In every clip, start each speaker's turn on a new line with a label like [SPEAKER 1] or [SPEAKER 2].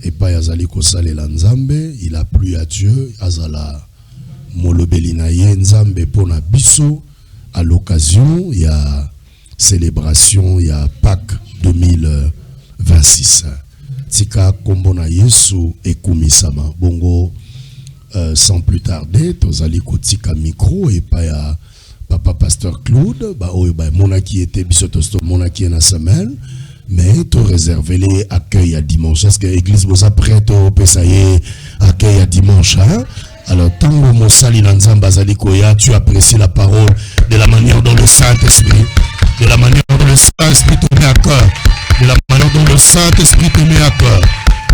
[SPEAKER 1] et pas yazali kosale la nzambe, il a plu à Dieu, azala molobeli na ye nzambe pona biso à l'occasion il y a célébration, il y a Pâques 2026. Tika kombo na Yesu ekumisama bongo. Sans plus tarder, tozali kotika micro et pas ya papa pasteur Claude, ba oyo ba monaki était bisotosto monaki na semaine, mais to réserver les accueil à dimanche. Est-ce que l'église vous a prête au pesaye accueil à dimanche hein? Alors tango mosali na nzamba zali koya, tu apprécies la parole de la manière dont le Saint-Esprit, de la manière dont le Saint-Esprit te met à cœur, de la manière dont le Saint-Esprit te met à cœur,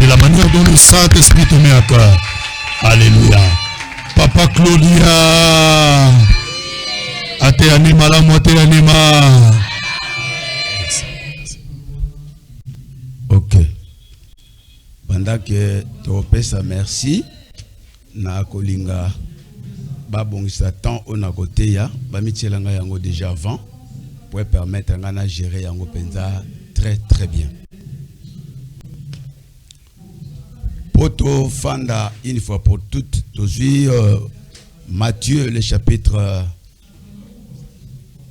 [SPEAKER 1] de la manière dont le Saint-Esprit te met à cœur. Alléluia. Papa Claudia. Ate anima la moite anima.
[SPEAKER 2] Ok. Pendant que tu pesa merci na kolinga babongisa temps on a côté ya ba mitielanga yango déjà avant pour permettre ngana gérer yango penza très très bien. Poto Fanda, une fois pour toutes, Matthieu le chapitre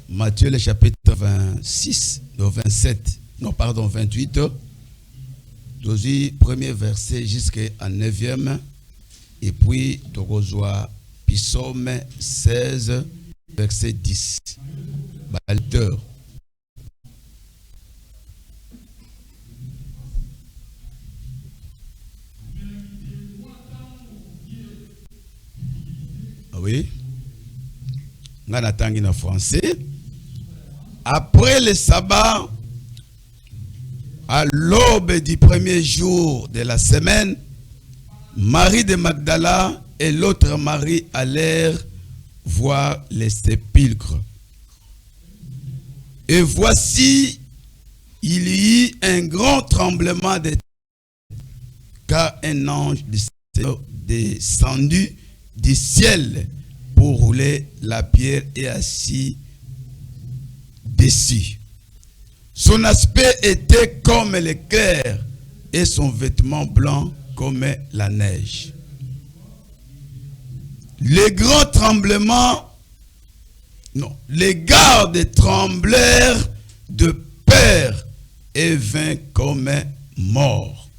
[SPEAKER 2] 26, non 27, non pardon 28, premier verset jusqu'à 9e, et puis Togozoa Psaume 16, verset 10. Balteur. Oui. En français. Après le sabbat, à l'aube du premier jour de la semaine, Marie de Magdala et l'autre Marie allèrent voir les sépulcres. Et voici, il y eut un grand tremblement de terre, car un ange du Seigneur descendu du ciel pour rouler la pierre et assis dessus. Son aspect était comme l'éclair et son vêtement blanc comme la neige. Les grands tremblements, non, les gardes tremblèrent de peur et vinrent comme morts.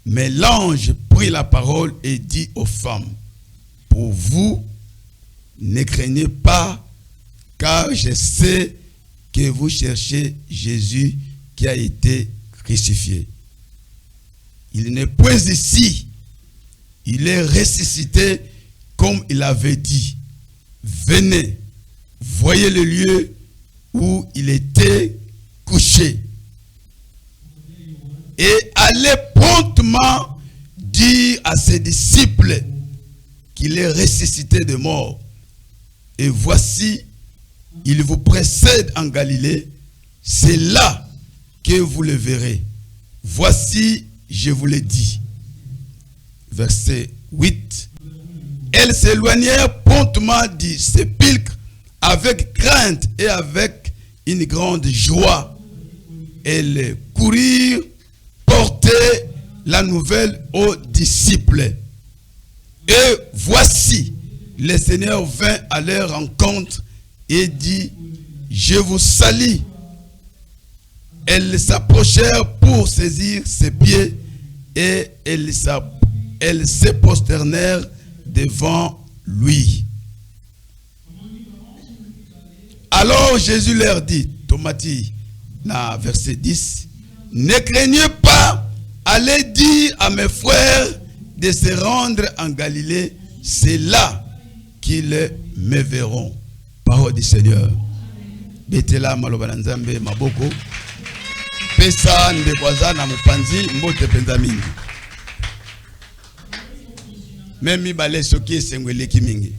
[SPEAKER 2] Mais l'ange prit la parole et dit aux femmes: pour vous, ne craignez pas, car je sais que vous cherchez Jésus qui a été crucifié. Il n'est point ici, il est ressuscité comme il avait dit. Venez, voyez le lieu où il était couché. Et allez promptement dire à ses disciples qu'il est ressuscité de mort. Et voici, il vous précède en Galilée. C'est là que vous le verrez. Voici, je vous l'ai dit. Verset 8. Elles s'éloignèrent promptement du sépulcre avec crainte et avec une grande joie. Elles courirent porter la nouvelle aux disciples. Et voici, le Seigneur vint à leur rencontre et dit: je vous salue. Elles s'approchèrent pour saisir ses pieds et elles se prosternèrent devant lui. Alors Jésus leur dit, Tomati, verset 10, ne craignez pas, allez dire à mes frères de se rendre en Galilée, c'est là qu'ils me verront. Parole du Seigneur. Betela malobana nzambe maboko. Pesa ndekwaza na mupanzi mbote penza mingi. Memi bale soki esengweleki mingi.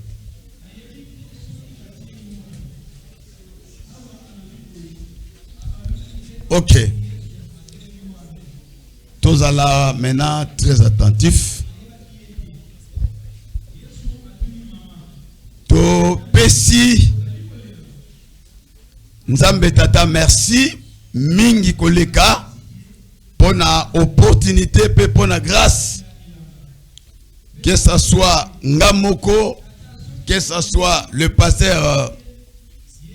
[SPEAKER 2] Ok. Tous à la maintenant très attentifs. To pesi Nzambe tata merci mingi koleka pour la opportunité, pour la grâce, que ce soit Ngamoko, que ce soit le pasteur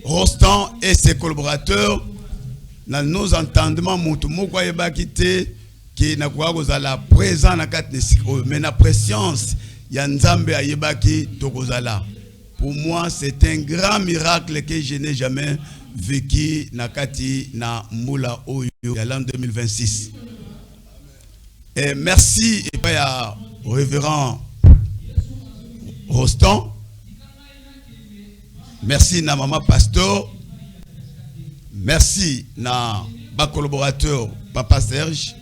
[SPEAKER 2] Rostand et ses collaborateurs, dans nos entendements, Moutoumoko Yebakite, qui n'a pas la présence mais la présence, Yanzambe Ayebaki Tokozala. Pour moi, c'est un grand miracle que je n'ai jamais vécu Nakati na Moula Oyo l'an 2026. Et merci au révérend Rostand. Merci na maman pasteur. Merci na ma collaborateur papa Serge.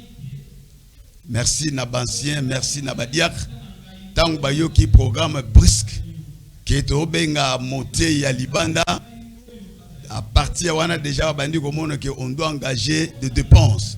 [SPEAKER 2] Merci na bancien, merci na badiak. Tant bayo qui programme brisque qui est au benga monté ya libanda. À partir on a déjà bandi comme on doit engager des dépenses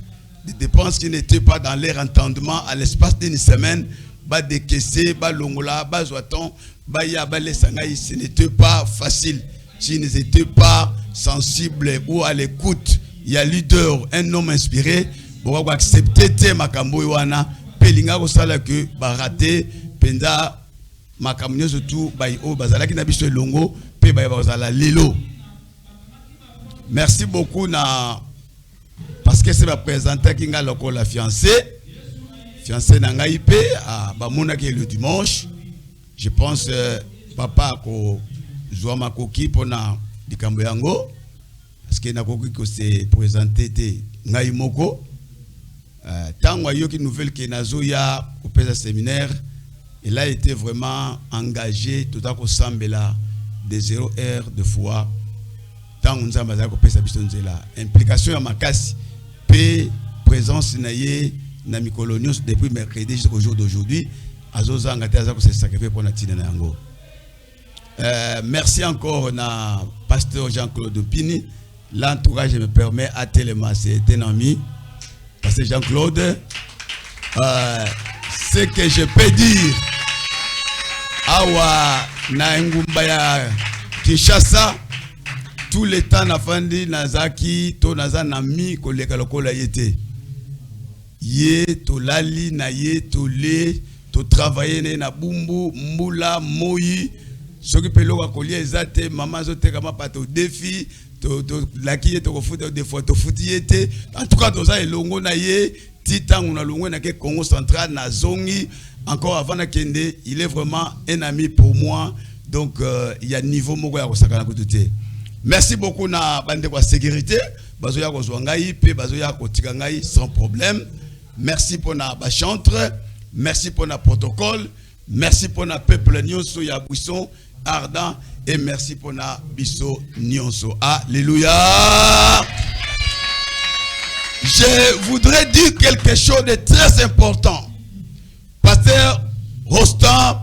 [SPEAKER 2] qui n'étaient pas dans leur entendement à l'espace d'une semaine. Ba décaisser, ba longola, ba zoaton, ba ya ba les sangai, ce n'était pas facile. S'ils n'étaient pas sensibles ou à l'écoute, il y a leader, un homme inspiré, pour accepter makambo wana, pelinga ko sala que ba raté, penda makambo surtout ba o bazala ki na biso longo, pe ba bazala lelo. Merci beaucoup na parce que c'est ma présenter qui nga loko la fiancée n'a IP à Bamona qui est le dimanche. Je pense papa ko joua ma koki pour na dikambo yango parce que na koki ko se présenter te ngai moko tango yo ki nouvelle que nazo ya au pesa séminaire. Il a été vraiment engagé tout à ko sambela de 0 heure de foi tango nzamba za ko pesa biso nzela implication ya makasi pe présence na ye na mikolonios depuis mercredi jusqu'au jour d'aujourd'hui azoza ngate aza ko se sacrifier pour na tina na yango. Merci encore na pasteur Jean-Claude Pini. L'entourage me permet à tellement c'est un ami pasteur Jean-Claude. Ce que je peux dire awa na ngumba ya Kinshasa tout le temps na fandi nazaki to naza na mi koleka lokola yete ye to lali na ye to le to travailler na bumbu mbula moyi soki pelo ka kolia ezate mama zo teka ma pato défi to laki ye to ko futa des fois to futi yete en tout cas toza elongo na ye titangu na longo na ke Congo central na zongi encore avant na kende il est vraiment un ami pour moi donc il y a niveau moko ya ko sakana ko tuté. Merci beaucoup na bande kwa sécurité bazo ya ko zwangai pe bazo ya ko tikangai sans problème. Merci pour na chantre, merci pour na protocole, merci pour na peuple nyonso ya buisson ardent et merci pour na biso nyonso. Alléluia. Je voudrais dire quelque chose de très important. Pasteur Rostand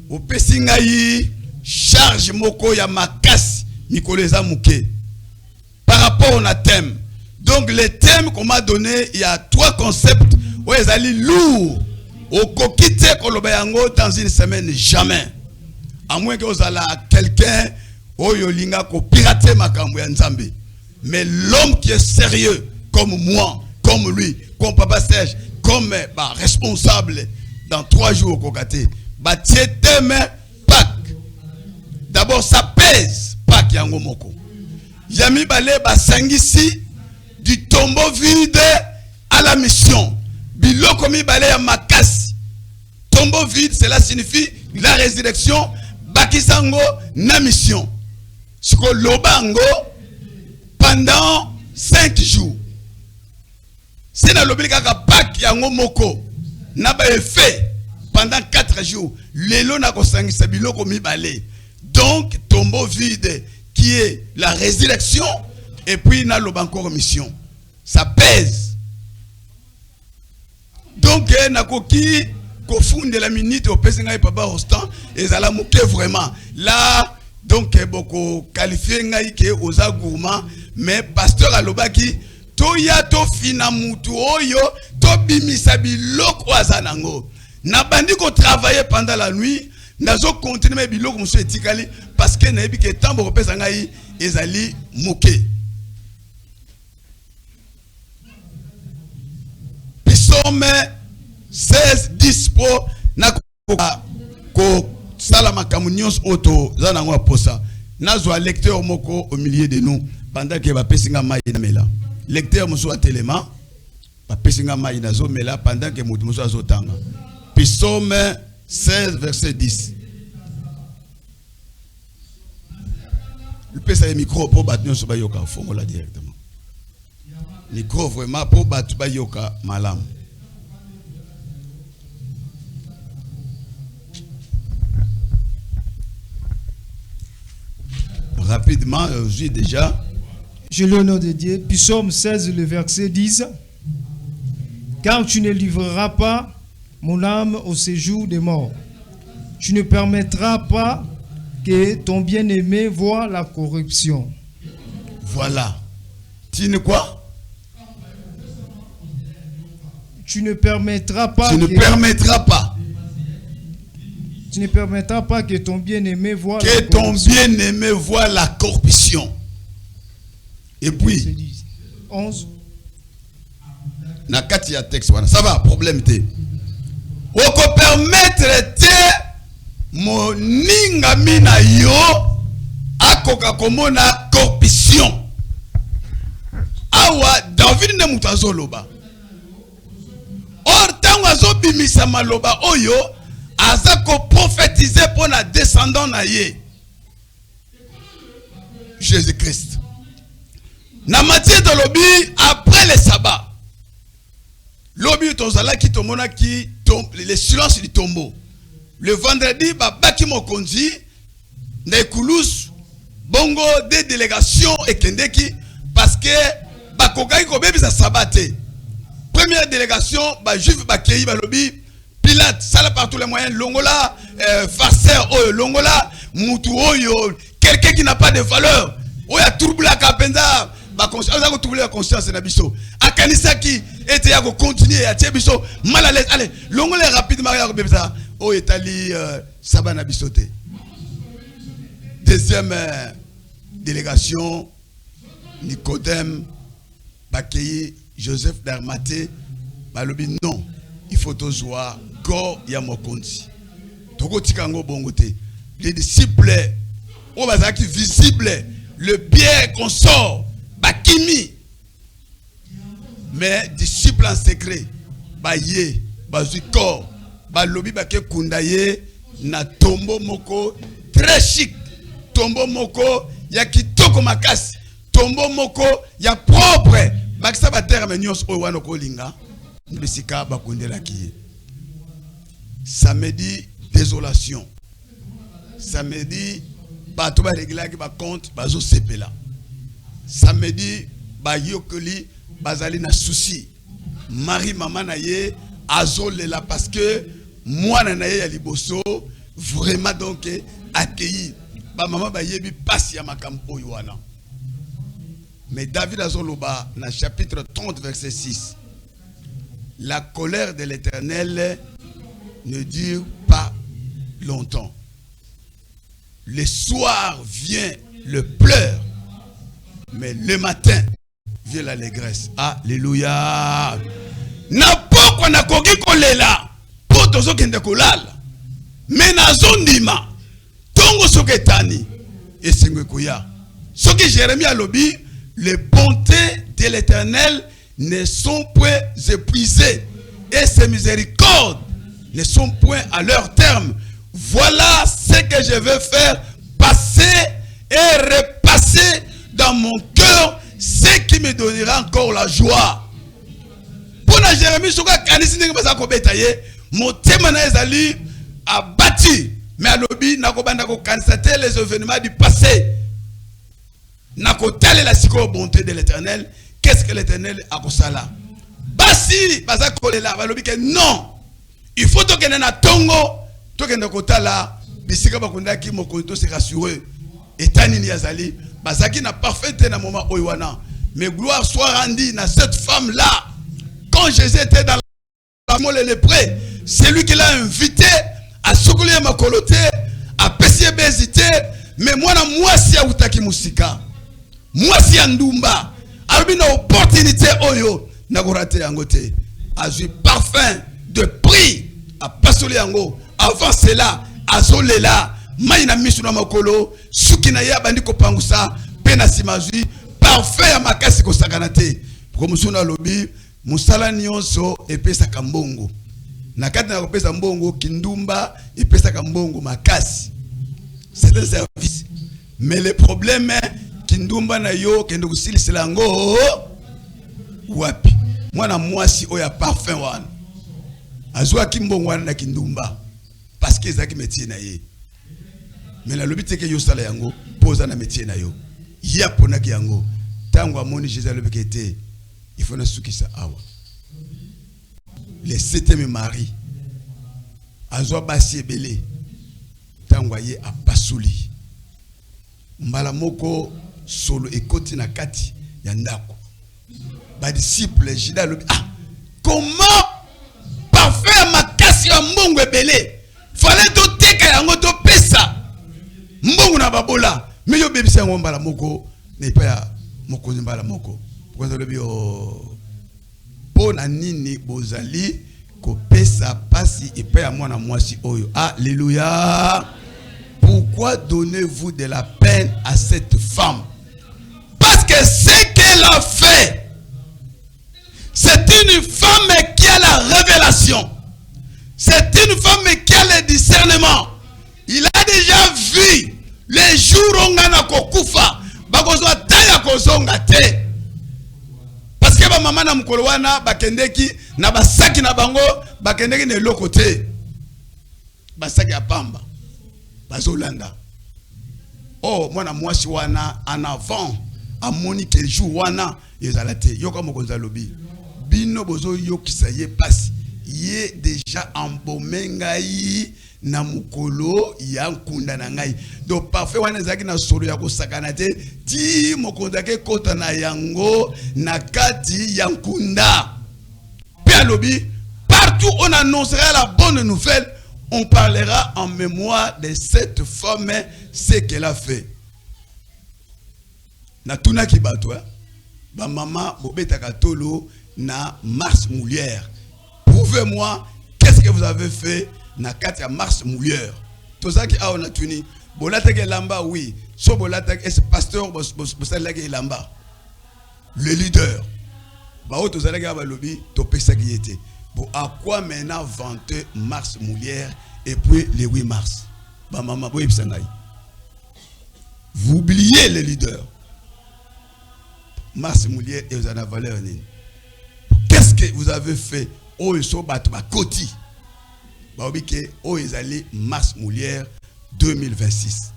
[SPEAKER 2] au Pessingaï charge moko ya makasi Nicolesa Mouké par rapport au thème. Donc les thèmes qu'on m'a donné, il y a 3 concepts où ils allaient lourds. Au kokite kolobayango dans une semaine jamais. À moins que vous allez quelqu'un où yolinga ko pirater makambo ya Nzambe. Mais l'homme qui est sérieux comme moi, comme lui, comme Papa Serge, comme responsable dans 3 jours au kokate, thème Pâques. D'abord ça pèse Pâques yango moko. Yami balé sangisi du tombeau vide à la mission. Biloko mi balé ya makasi. Tombeau vide, cela signifie la résurrection. Bakisango na mission. Siko lobango pendant 5 jours. C'est dans l'obligation kaka Pâques yango moko. Na ba fait pendant 4 jours. Lelo na ko sangisa biloko mi balé. Donc tombeau vide qui est la résurrection et puis na loba encore mission. Ça pèse. Donc na koki ko funde la minute au pesinga papa Rostand et ça la mouke vraiment. Là donc beaucoup qualifié ngai ke oza gourmand mais pasteur alobaki to ya to fina mutu oyo to bimisa biloko azanango. Na bandi ko travailler pendant la nuit. Nazo continuer biloko muso etikali parce que na yebi ke tambo ko pesa ngai ezali mouke. Psaume 16, 10 po na ko salama kamunions auto zana ngwa posa. Nazwa lecteur moko au milieu de nous pendant que va pesinga mai na mela. Lecteur muso atelema va pesinga mai na zo mela pendant que muso azotanga. Psaume 16 verset 10. Le pesa micro pour battre sur bayoka fongola directement. Micro vraiment pour battre bayoka malam. Rapidement, j'ai déjà.
[SPEAKER 3] Je lis au nom de Dieu. Psaume 16, le verset 10. Car tu ne livreras pas mon âme au séjour des morts. Tu ne permettras pas que ton bien-aimé voie la corruption.
[SPEAKER 2] Voilà. Tu ne quoi?
[SPEAKER 3] Tu ne permettras pas.
[SPEAKER 2] Tu ne permettras pas.
[SPEAKER 3] Tu ne permettras pas que ton bien-aimé voie
[SPEAKER 2] que ton bien-aimé voie la corruption. Et puis
[SPEAKER 3] 11.
[SPEAKER 2] Nakati ya texte ça va, problème te. Oko permettre te moninga mina yo akoka komona corruption. Awa David ne mutazo loba. Or tango azobimisa maloba oyo azako prophétiser pour la descendant na ye Jésus-Christ. Na Matthieu de lobby après le sabbat. Lobby tozala ki tomona ki le silence du tombeau. Le vendredi ba baki mokonzi na Toulouse bongo des délégations et kendeki parce que ba kokai ko bebisa sabaté. Première délégation ba juif ba kei ba lobby Pilate, ça là par tous les moyens, Longola, farceur, Longola, Moutou, quelqu'un qui n'a pas de valeur. Oya trouble la kapenda, ba conscience, on a troublé la conscience na biso. Akanisa qui était à continuer à tirer biso mal à l'aise. Allez, Longola rapidement ya bebisa. O etali sabana bisote. Deuxième délégation Nicodème, Bakei, Joseph d'Armaté, balobi non. Il faut toujours go ya mokonzi. Toko tikango bongote. Les disciples, on va qui visible, le bien qu'on sort, bakimi. Mais disciples en secret, baye, baziko, balobi bake kundaye na tombo moko très chic. Tombo moko ya kitoko makasi. Tombo moko ya propre. Bakisa ba terre menyos o wano ko linga. Samedi, désolation. Samedi, bato ba régler ki ba compte bazo sepela. Samedi, ba yokoli bazali na souci. Marie maman na ye azolela parce que moi na ye ya liboso vraiment donc accueilli. Ba maman ba yebi passe ya makampo yoana. Mais David azoloba na chapitre 30 verset 6. La colère de l'Éternel ne dure pas longtemps. Le soir vient le pleur, mais le matin vient l'allégresse. Alléluia. Na poko na koki kolela, poto zokende kolala. Mais na zondima, tongo soketani, et sengwekoya. Soki Jérémie a lobby, les bontés de l'Éternel ne sont point épuisés et ses miséricordes ne sont point à leur terme. Voilà ce que je veux faire passer et repasser dans mon cœur, ce qui me donnera encore la joie. Pour la Jérémie, soka kanisi ndenge baza ko betaye, motema na ezali abati, mais à l'obi na ko banda ko constater les événements du passé. Na ko tale la siko bonté de l'Éternel. Qu'est-ce que l'Éternel a fait ça? Basi, baza kolela, balobi que non. Il faut que na tongo, to que na kota la, bisika bakunda ki mokonto se rassurer. Etani ni azali, bazaki na parfait na moment oiwana. Mais gloire soit rendue à cette femme là. Quand Jésus était dans la mole lépré, c'est lui qui l'a invité à soukulia makolote, à pesier bezité, mais moi na moi si a utaki musika. Moi si andumba. Albina opportunité oyo na korate yangote. azui parfum de prix à pasoli yango. Avant cela, azolela maina misuna makolo sukina ya bandi ko pangusa pena simazui parfum ya makasi ko sakanate. Ko musuna lobi musala nyonso epesa kambongo. Na kati na kopesa mbongo kindumba epesa kambongo makasi. C'est un service. Mais le problème est kindumba na yo kendo kusilisela ngo wapi. Mwana mwasi oya parfum wana. Azwa kimbongo wana na kindumba. Parce que ezaki métier na ye. Mais la lobi teke yo sala yango posa na métier na yo. Ya pona ki yango. Tango amoni Jésus lobi kete. Il faut na sukisa awa. Le 7e mari. Azwa basi ebele. Tango ye a pasuli. Mbala moko solo ekoti na kati ya ndako. Ba disciple Jida lobi comment parfait makasi ya mbongo ebele. Fallait to teka yango to pesa. Mbongo na babola. Mais yo bebisa yango mbala moko ne pa ya moko mbala moko. Pourquoi lobi pona nini bozali ko pesa pasi et pa ya mwana mwasi oyo. Alléluia. Pourquoi donnez-vous de la peine à cette femme? Parce que ce qu'elle a fait, c'est une femme qui a la révélation. C'est une femme qui a le discernement. Il a déjà vu les jours où on a kokufa, bakozwa taya kozonga te. Parce que ba mama na mukolo wana bakendeki na basaki na bango bakendeki ne lokote. Basaki ya pamba. Bazolanda. Oh, mwana mwasi wana en avant a monique le jour wana ezalate. Yoko mokonza lobi. Bino bozo yokisa ye pasi. Ye déjà embaumé ngai na mukolo ya nkunda na ngai. Donc parfait wana ezaki na solo ya kosakana te ti mokonza ke kota na yango na kati ya nkunda. Pia lobi partout on annoncera la bonne nouvelle. On parlera en mémoire de cette femme, ce qu'elle a fait. Na tuna ki batwa, ba mama bobeta katolo na Mars Moulière. Prouvez-moi qu'est-ce que vous avez fait na kati ya Mars Moulière. To ça qui a on a tuni, bolata ke lamba oui, so bolata ke ce pasteur bosala ke lamba. Le leader. Ba o to zala ke ba lobi to pesa ki était. Bon, à quoi maintenant vanter Mars Moulière et puis le 8 mars? Bah, maman, vous oubliez les leaders. Mars Moulière et vous en avez valeur. Qu'est-ce que vous avez fait? Oh, ils sont battus à Koti. Bah, oh, ils allaient Mars Moulière 2026.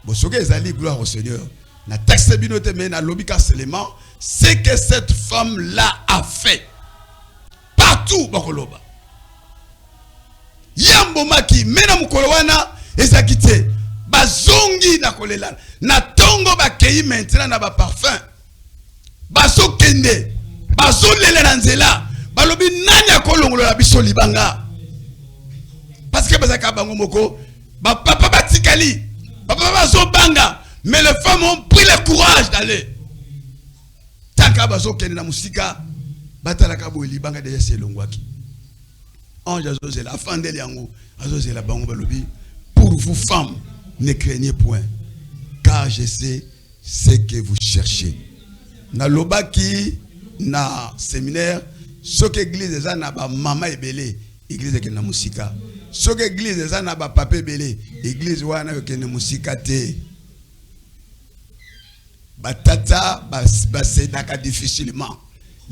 [SPEAKER 2] Bon, ce qu'ils allaient, gloire au Seigneur. Na texte binote mais na lobika seulement, c'est que cette femme-là a fait. Partout bakoloba yambo maki mena mukolo wana ezakite bazongi na kolela na tongo bakei maintenant na ba parfum baso kende baso lele na nzela balobi nani akolongolola biso libanga parce que bazaka bango moko ba papa batikali papa baso banga mais les femmes ont pris le courage d'aller taka baso kende na musika batalaka bo libanga déjà c'est longwaki ange azozela afandeli yango azozela bango balobi pour vous femmes ne craignez point car je sais ce que vous cherchez na lobaki na séminaire ce que église eza na ba mama ebele église ke na musika ce que église eza na ba papa ebele église wana ke na musika te batata basedaka difficilement.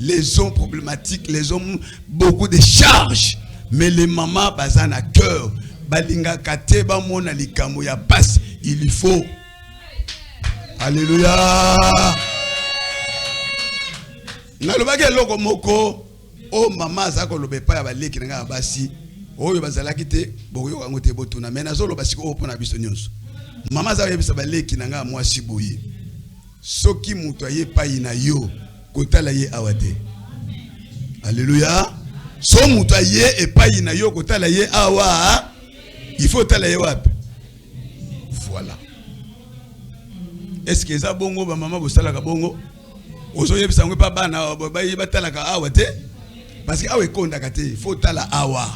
[SPEAKER 2] Les hommes problématiques, les hommes beaucoup de charges, mais les mamans bazan à cœur, balinga kate ba mona likamo ya passe, il faut. Alléluia. Na lobake loko moko, oh maman zako lobe pa ya baleki nga basi, oh yo bazala kite, bo yo kangote botuna, mais nazo lobasi ko pona biso nyonso. Maman zako yebisa baleki nga mwasi boyi. Soki muto aye pa ina yo. Kotala ye awate. Alléluia. So muto ye et pas ina yo kotala ye awa. Il faut tala ye wapi. Voilà. Est-ce que ça bongo ba maman bosala ka bongo? Ozo yebisa ngwe pa bana ba ye batala ka awate. Parce que awa ekonda kate, il faut tala awa.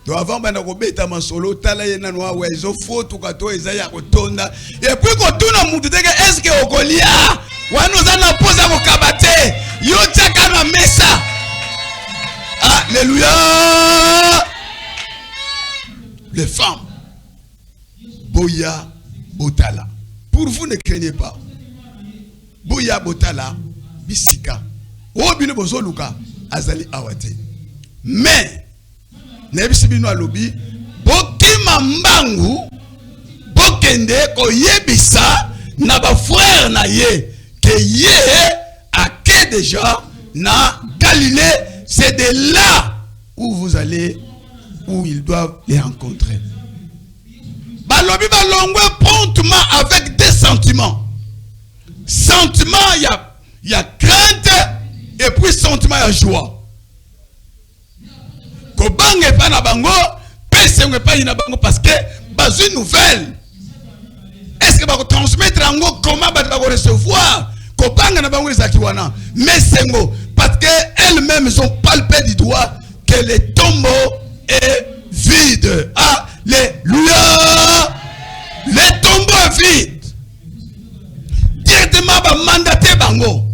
[SPEAKER 2] Donc avant bana ko beta masolo tala yena no awa ezo faut kato ezaya ko tonda. Et puis ko tuna mutu teke est-ce que okolia? Wanu zana posa ko kabate. Yo tchaka na mesa. Alléluia. Les femmes. Boya botala. Pour vous ne craignez pas. Boya botala bisika. O bino bozo luka azali awate. Mais nebisi bino alobi bokima mbangu bokende ko yebisa na ba frère na ye que ye ake déjà na Galilée. C'est de là où vous allez, où ils doivent les rencontrer. Balobi balongwe promptement avec des sentiments. Sentiment, il y a crainte et puis sentiment, il y a joie. Kobange pa na bango, pesenge pa na bango parce que bazu une nouvelle. Est-ce que va transmettre ango comment va recevoir? Kobanga na bango ezaki wana. Mais sengo parce qu'elles-mêmes ont palpé du doigt que le tombeau est vide. Alléluia. Le tombeau est vide. Directement, va mandater bango.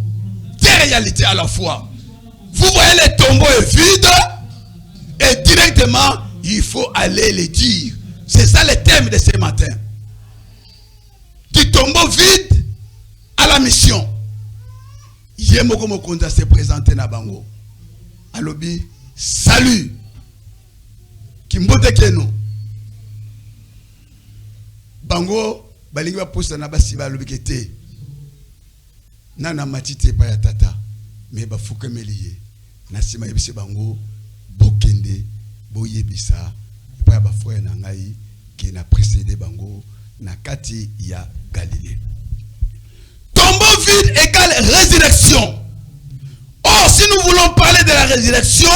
[SPEAKER 2] Des réalités à la fois. Vous voyez, le tombeau est vide. Et directement, il faut aller le dire. C'est ça le thème de ce matin. Du tombeau vide à la mission. Yemoko Mokonda s'est présenté na bango. Alobi, salut. Kimbote keno. Bango, balingi ba posta na basiba alobi kete. Nana matite pa ya tata. Mais ba fukemeliye. Na sima yebise bango, bokende, boyebisa. Pa ya ba frère na ngai qui na précédé bango na kati ya Galilée. Tombeau vide égale résurrection. Or, si nous voulons parler de la résurrection,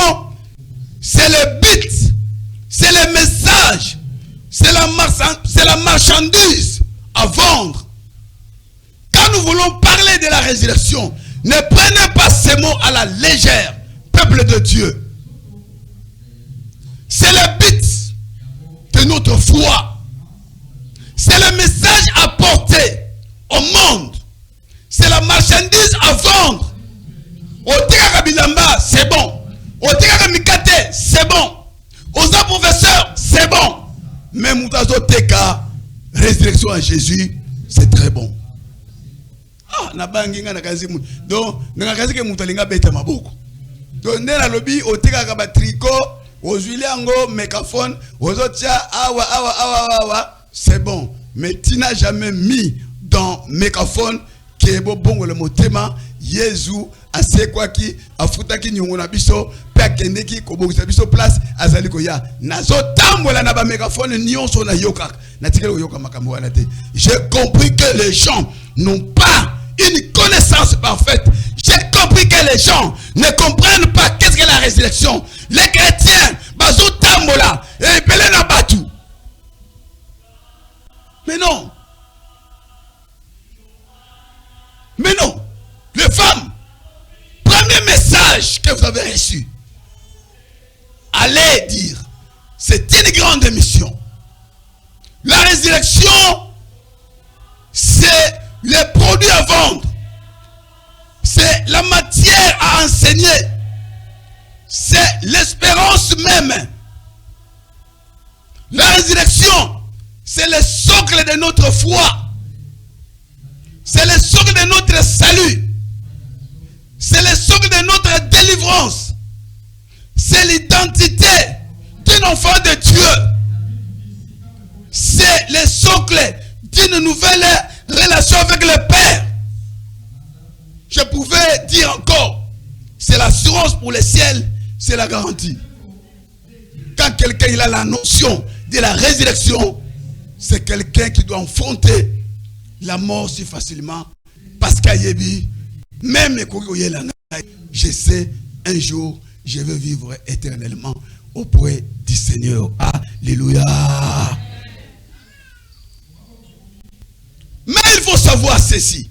[SPEAKER 2] c'est le but, c'est le message, c'est la marchandise à vendre. Quand nous voulons parler de la résurrection, ne prenez pas ces mots à la légère, peuple de Dieu. C'est le but de notre foi. C'est le message à porter au monde. C'est la marchandise à vendre. Oteka Bilamba, c'est bon. Oteka Mikate, c'est bon. Osa professeur, c'est bon. Mais Moutazo Teka, résurrection à Jésus, c'est très bon. Ah, na bangi nga na kazi mu. Donc, na kazi ke mutalinga beta maboko. Donc, ndela lobi oteka ka ba tricot, ozwili ango mégaphone, ozotia awa, c'est bon. Mais tu n'as jamais mis dans mégaphone que bongo le motema Yesu ase kwa ki afuta ki nyongo na biso pe akende ki kobokisa biso place azali ko ya nazo tambola na ba mégaphone nyonso na yoka na tikelo yoka makambo wana te. J'ai compris que les gens n'ont pas une connaissance parfaite. J'ai compris que les gens ne comprennent pas qu'est-ce que la résurrection. Les chrétiens bazo tambola et pelé na batu. Mais non. Mais non, les femmes, premier message que vous avez reçu, allez dire, c'est une grande mission. La résurrection, c'est les produits à vendre, c'est la matière à enseigner, c'est l'espérance même. La résurrection, c'est le socle de notre foi. C'est le socle de notre salut. C'est le socle de notre délivrance. C'est l'identité d'un enfant de Dieu. C'est le socle d'une nouvelle relation avec le Père. Je pouvais dire encore, c'est l'assurance pour le ciel, c'est la garantie. Quand quelqu'un a la notion de la résurrection, c'est quelqu'un qui doit affronter la mort si facilement parce qu'Ayebi, même je sais un jour je vais vivre éternellement auprès du Seigneur. Alléluia. Mais il faut savoir ceci.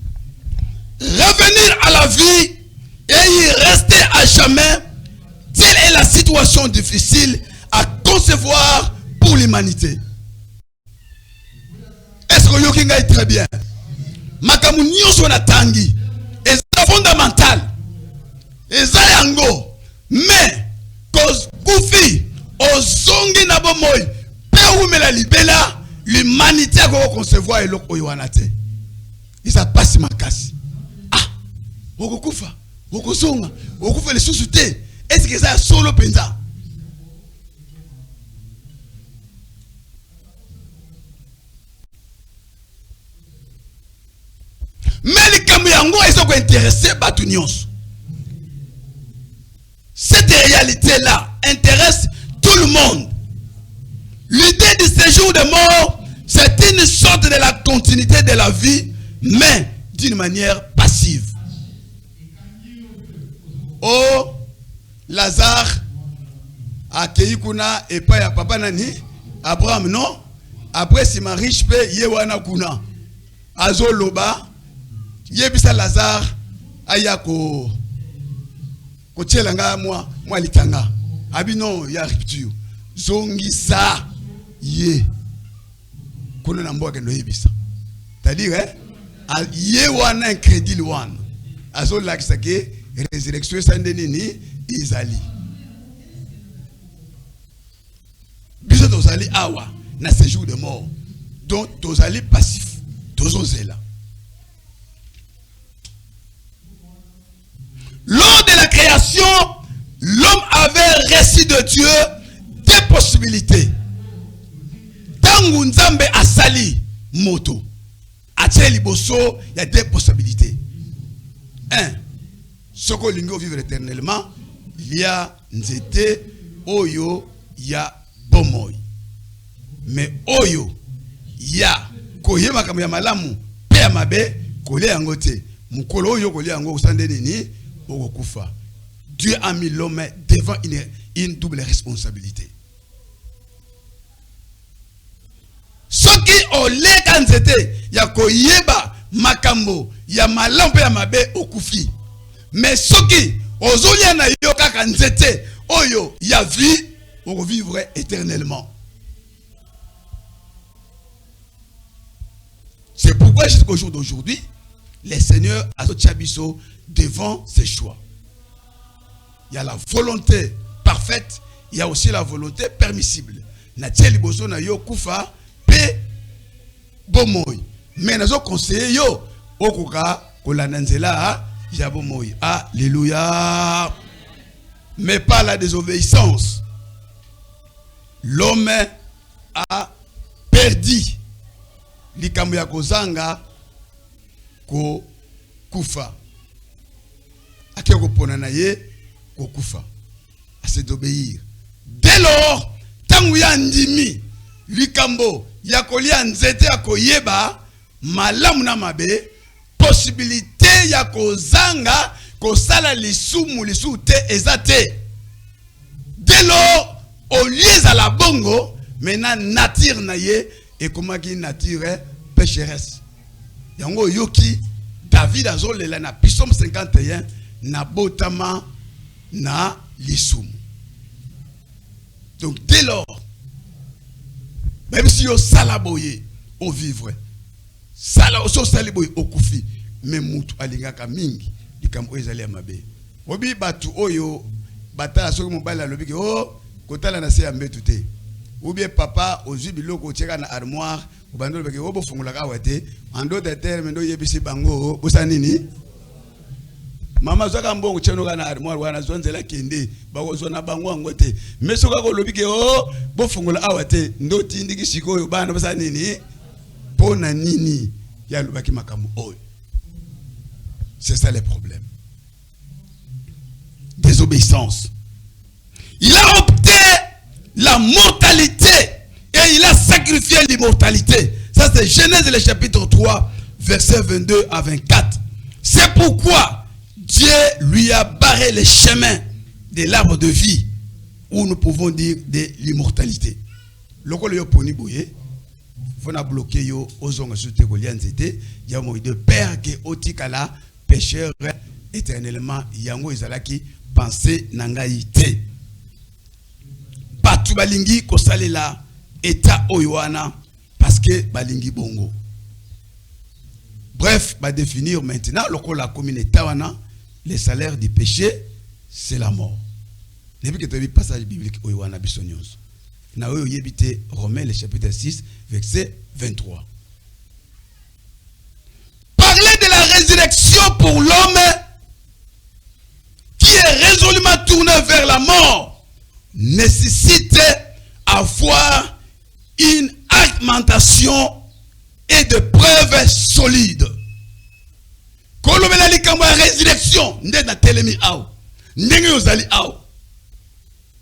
[SPEAKER 2] Revenir à la vie et y rester à jamais, telle est la situation difficile à concevoir pour l'humanité. Est-ce que vous avez très bien? Makamu nyonso na tangi. C'est fondamental. Ezayango. Mais, cause koufi, ozongi na bomoy, pe ou me la libela, l'humanité a concevoir et l'oko yoanate. Et ça passe makasi. Ah, okokufa, okosonga, okufa les sous-soutés. Est-ce que ça solo penza? Mais les Camerounais, ils sont intéressés par tout nyonso. Cette réalité-là intéresse tout le monde. L'idée du séjour de mort, c'est une sorte de la continuité de la vie, mais d'une manière passive. Oh, Lazare, Akeikuna et pas papa nani, Abraham non. Après si ma riche pe yewana kuna, Azo loba, yebisa Lazare, ayako. Kochelanga moi litanga. Abi non, ya rupture. Zongi sa ye. Kono na mboka no yebisa. C'est-à-dire ye wana incrédit wana. Azo lakisa ke résurrection sandeni ni izali. Biso tozali awa na séjour de mort. Donc tozali passif. Tozozela. Lors de la création, l'homme avait reçu de Dieu des possibilités. Tangu Nzambe asali moto, ateli boso, il y a des possibilités. Un, ce que l'ingénieur vivre éternellement, il y a nzete, oyo, il y a bomoy. Mais oyo, il y a koyema kama ya malamu, pe ya mabe, kole yangote. Mukolo oyo kole yango usande nini? Dieu a mis l'homme devant une double responsabilité. Ce qui ont les kanzete, ya koyeba makambo, ya malampe ya mabe okufi. Mais ce qui ozolia na yoka kanzete, oyo ya vie, on vivre éternellement. C'est pourquoi jusqu'au jour d'aujourd'hui, les seigneurs asotiabiso devant ses choix. Il y a la volonté parfaite, il y a aussi la volonté permissible. Na tieli boso na yo kufa pe bomoy. Mais nazo conseiller yo okuka kolananzela ya bomoy. Alléluia. Mais pas la désobéissance. L'homme a perdu likambo ya kozanga ko kufa. Akeko ponana ye ko kufa. C'est d'obéir. Dès lors, tangu ya ndimi likambo ya kolia nzete ya koyeba malamu na mabe, possibilité ya kozanga kosala lisumu lisu te ezate. Dès lors, au lieu à la bongo, maintenant nature na ye et comment qui nature pécheresse. Yango yoki David azolela na Psaume 51 na botama na lisumu. Donc dès lors, même si yo salaboye au vivre, sala so saliboye au kufi, même mutu alingaka mingi likambo ezali mabe. Obi batu oyo batala so mobala lobiki oh kotala na se ya mbetu te. Obi papa ozwi biloko tieka na armoire obandolo beke obo fungula ka wate ando de terme ndo yebisi bango bosanini. Mama zoka mbongo cheno kana armoire wana zonzela kende bako zona bango ngote mesoka ko lobike oh bo fungula awate ndo tindiki sikoyo bana basa nini pona nini ya lobaki makamu oyo. C'est ça le problème. Désobéissance. Il a opté la mortalité et il a sacrifié l'immortalité. Ça c'est Genèse le chapitre 3 verset 22 à 24. C'est pourquoi Dieu lui a barré le chemin de l'arbre de vie, où nous pouvons dire de l'immortalité. Lorsque yo poni boye, faut na bloquer yo ozonga soute kolian zete, ya mo de père que otikala pécheur éternellement yango izalaki penser nangaïté. batu balingi kosalela état oyoana parce que balingi bongo. Bref, va définir maintenant la communauté wana, les salaires du péché, c'est la mort. Depuis que tu as vu le passage biblique oyoana bisonyos. Na oyo yebite Romains le chapitre 6 verset 23. Parler de la résurrection pour l'homme qui est résolument tourné vers la mort nécessite avoir une argumentation et de preuves solides. Kolomela likambo ya résurrection nde na telemi aw ndenge yozali aw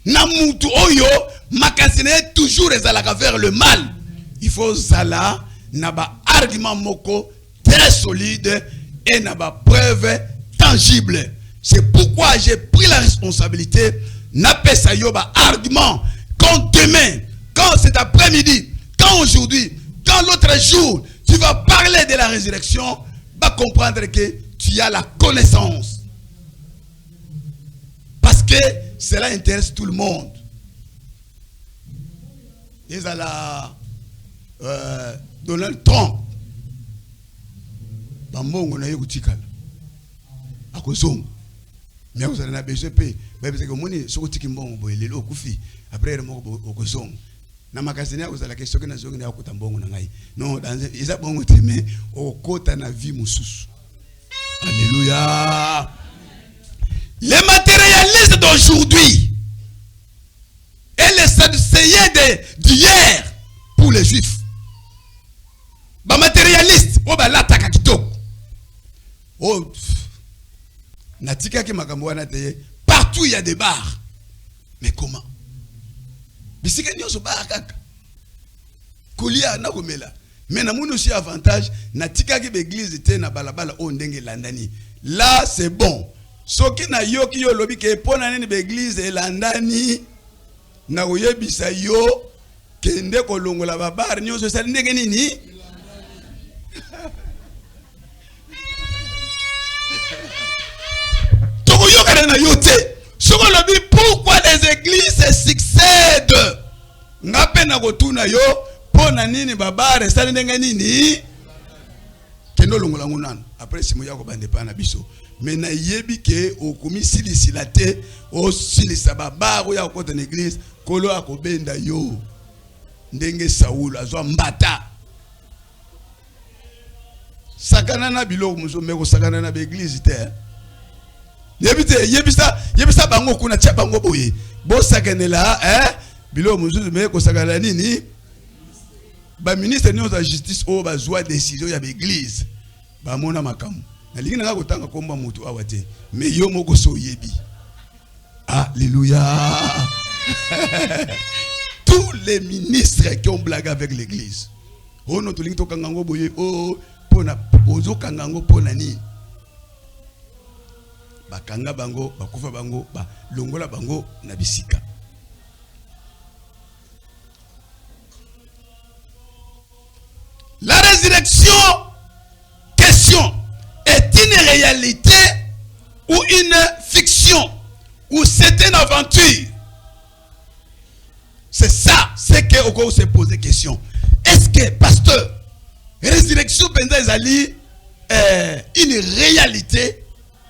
[SPEAKER 2] na mutu oyo makasine toujours ezalaka vers le mal. Il faut zala na ba argument moko très solide et na ba preuve tangible. C'est pourquoi j'ai pris la responsabilité na pesa yo ba argument quand demain, quand cet après-midi, quand aujourd'hui, quand l'autre jour, tu vas parler de la résurrection, va comprendre que tu as la connaissance. Parce que cela intéresse tout le monde. Et à la Donald Trump, Bambongo na yokutikala. Akozongo. Mais vous avez besoin de parce que moni sokotiki mbongo boyelelo okufi après remoko okozongo. Na makasini ya kozala question na zongo na kutambongo na ngai. Non, dans isa bongo teme okota na vie mususu. Alléluia. Les matérialistes d'aujourd'hui et les sadducéens d'hier pour les juifs. Ba matérialiste o ba lataka kitoko. Oh natika ki makambo wana te partout il y a des bars. Mais comment? Bisika nyoso bar kaka. Kolia na komela. Mais na munu aussi avantage natika ki église te na balabala o ndenge landani. Là c'est bon. Soki na yoki yo lobi ke pona nini be église elandani na oyebisa yo kende kolongola babar nyoso sali ndenge nini? Pourquoi les églises succèdent? Ngape na kotuna yo pona nini babare sali ndenge nini? Kendo longola ngunana. Après simo yako bande pa na biso. Mais na yebi ke okomi silisila te o silisa babaro ya kota na église kolo akobenda yo. Ndenge Saul azwa mbata. Sakana na biloko muso meko sakana na église te. Yebisa bango kuna tia bango boye. Bo sakanela bilo muzuzu me ko sakana nini? Ba ministre de la justice o ba zwa décision ya l'église. Ba mona makamu. Na lingi nga kotanga komba mutu awate. Mais yo moko so yebi. Alléluia. Tous les ministres qui ont blagué avec l'église. Oh non to lingi to kangango boye pona ozo kangango pona ni. Bakanga bango, bakufa bango, ba longola bango na bisika. La résurrection, question, est une réalité ou une fiction ou c'est une aventure? C'est ça, c'est que on se pose question. Est-ce que pasteur, résurrection pendant ezali une réalité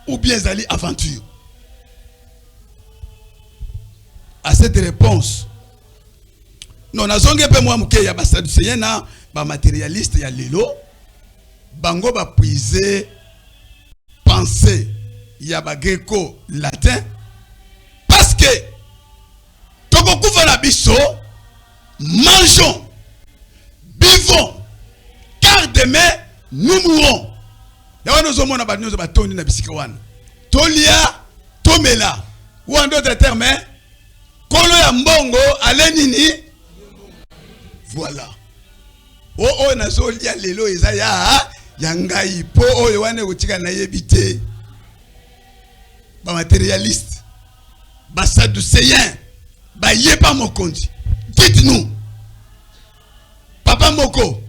[SPEAKER 2] ou bien zali aventure? À cette réponse, non, nazonge pe moi muke ya basadducéen na ba matérialiste ya lelo bango ba puiser penser ya ba gréco latin parce que toko kufa na biso mangeons buvons car demain nous mourrons. Yawana zomona ba nyozo ba toni na bisika wana. Tolia, tomela. Ou en d'autres termes, kolo ya mbongo ale nini? Voilà. Oh na solia lelo eza ya ngai po oyo wane kutika na yebite. Ba matérialiste, ba sadducéen, ba yeba mokonzi. Dites-nous. Papa moko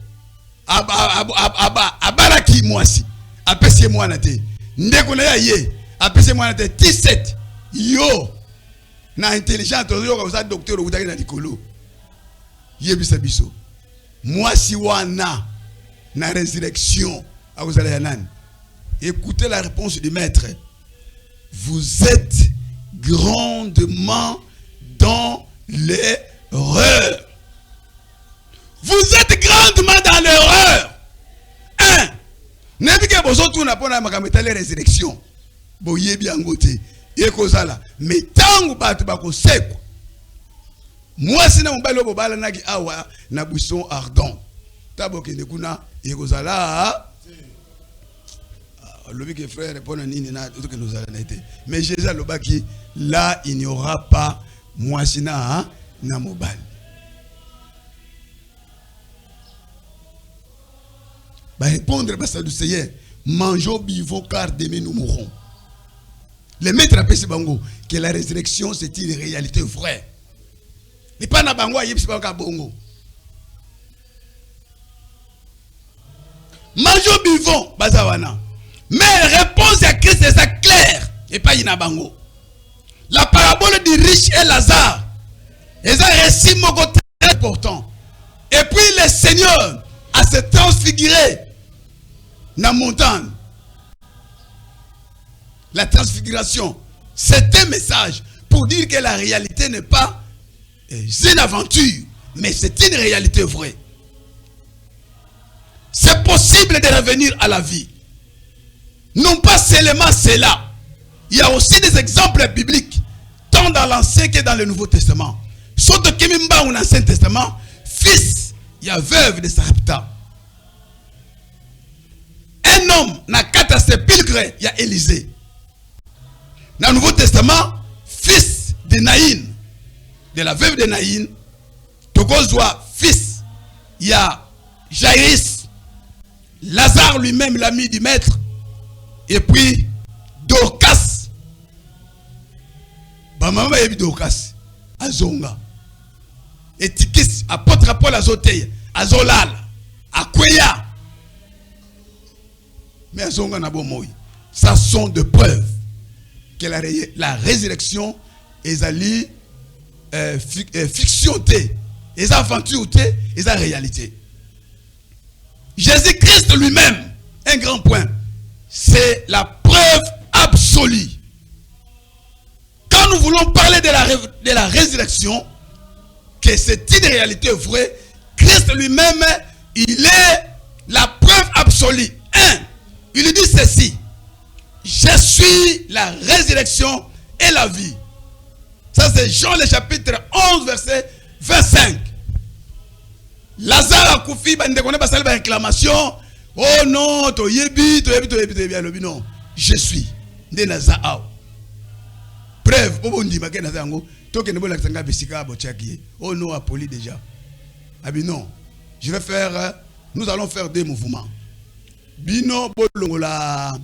[SPEAKER 2] abaraki mwasi. Apesi mwana te ndeko na ye apesi mwana te 17 yo na intelligent tozo comme ça docteur okutaki na likolo. Yebisa biso. Moi si wana na résurrection akozala ya nani? Écoutez la réponse du maître. Vous êtes grandement dans l'erreur. Vous êtes grandement dans l'erreur. Un. Nebike bozo tuna pona makameta les résurrection. Boye biango te. Ekozala. Mais tangu batu bakoseko. Moi sina mobalo bobala naki awa na buisson ardent. Taboke nekuna ekozala. Le que frère répond à Nini que nous allons être. Mais Jésus a dit là il n'y aura pas moisina na mobile. Bah répondre à ça du Seigneur, mangeons, buvons car demain nous mourrons. Le maître a pensé bango que la résurrection c'est une réalité vraie. Mais pas na bango yebisi pas bongo. Mangeons, buvons bazawana. Mais la réponse à Christ est ça claire. Et pas Inabango. La parabole du riche et Lazare. Et ça récit mon côté très important. Et puis le Seigneur a se transfiguré dans la montagne. La transfiguration. C'est un message pour dire que la réalité n'est pas une aventure. Mais c'est une réalité vraie. C'est possible de revenir à la vie. Non pas seulement cela. Il y a aussi des exemples bibliques, tant dans l'Ancien que dans le Nouveau Testament. Surtout que dans l'Ancien Testament, fils, il y a veuve de Sarepta. Un homme n'a qu'à sépulcre, il y a Élisée. Dans le Nouveau Testament, fils de Naïn, de la veuve de Naïn, Tokozwa, fils, il y a Jaïris, Lazare lui-même, l'ami du maître. Et puis, Dorcas. Maman yebi Dorcas. Azonga. Et Tikis, apôtre Paul Azoteya. Azolal. Akweya. Mais Azonga n'a pas moi. Ça sont de preuves que la résurrection est allée fiction, est aventure, est la réalité. Jésus-Christ lui-même, un grand point. C'est la preuve absolue. Quand nous voulons parler de la résurrection, que c'est une réalité vraie, Christ lui-même, il est la preuve absolue. Un, il dit ceci: je suis la résurrection et la vie. Ça c'est Jean le chapitre 11 verset 25. Lazare a koufi, bande connaît pas ça la réclamation. Oh non, to yebi, non. Je suis. Preuve, bobondi make na zango, to ke nebola tsanga bisika bo tchaki. Oh non, Apoli déjà. Abi non. Je vais faire, nous allons faire des mouvements. Bino bolongola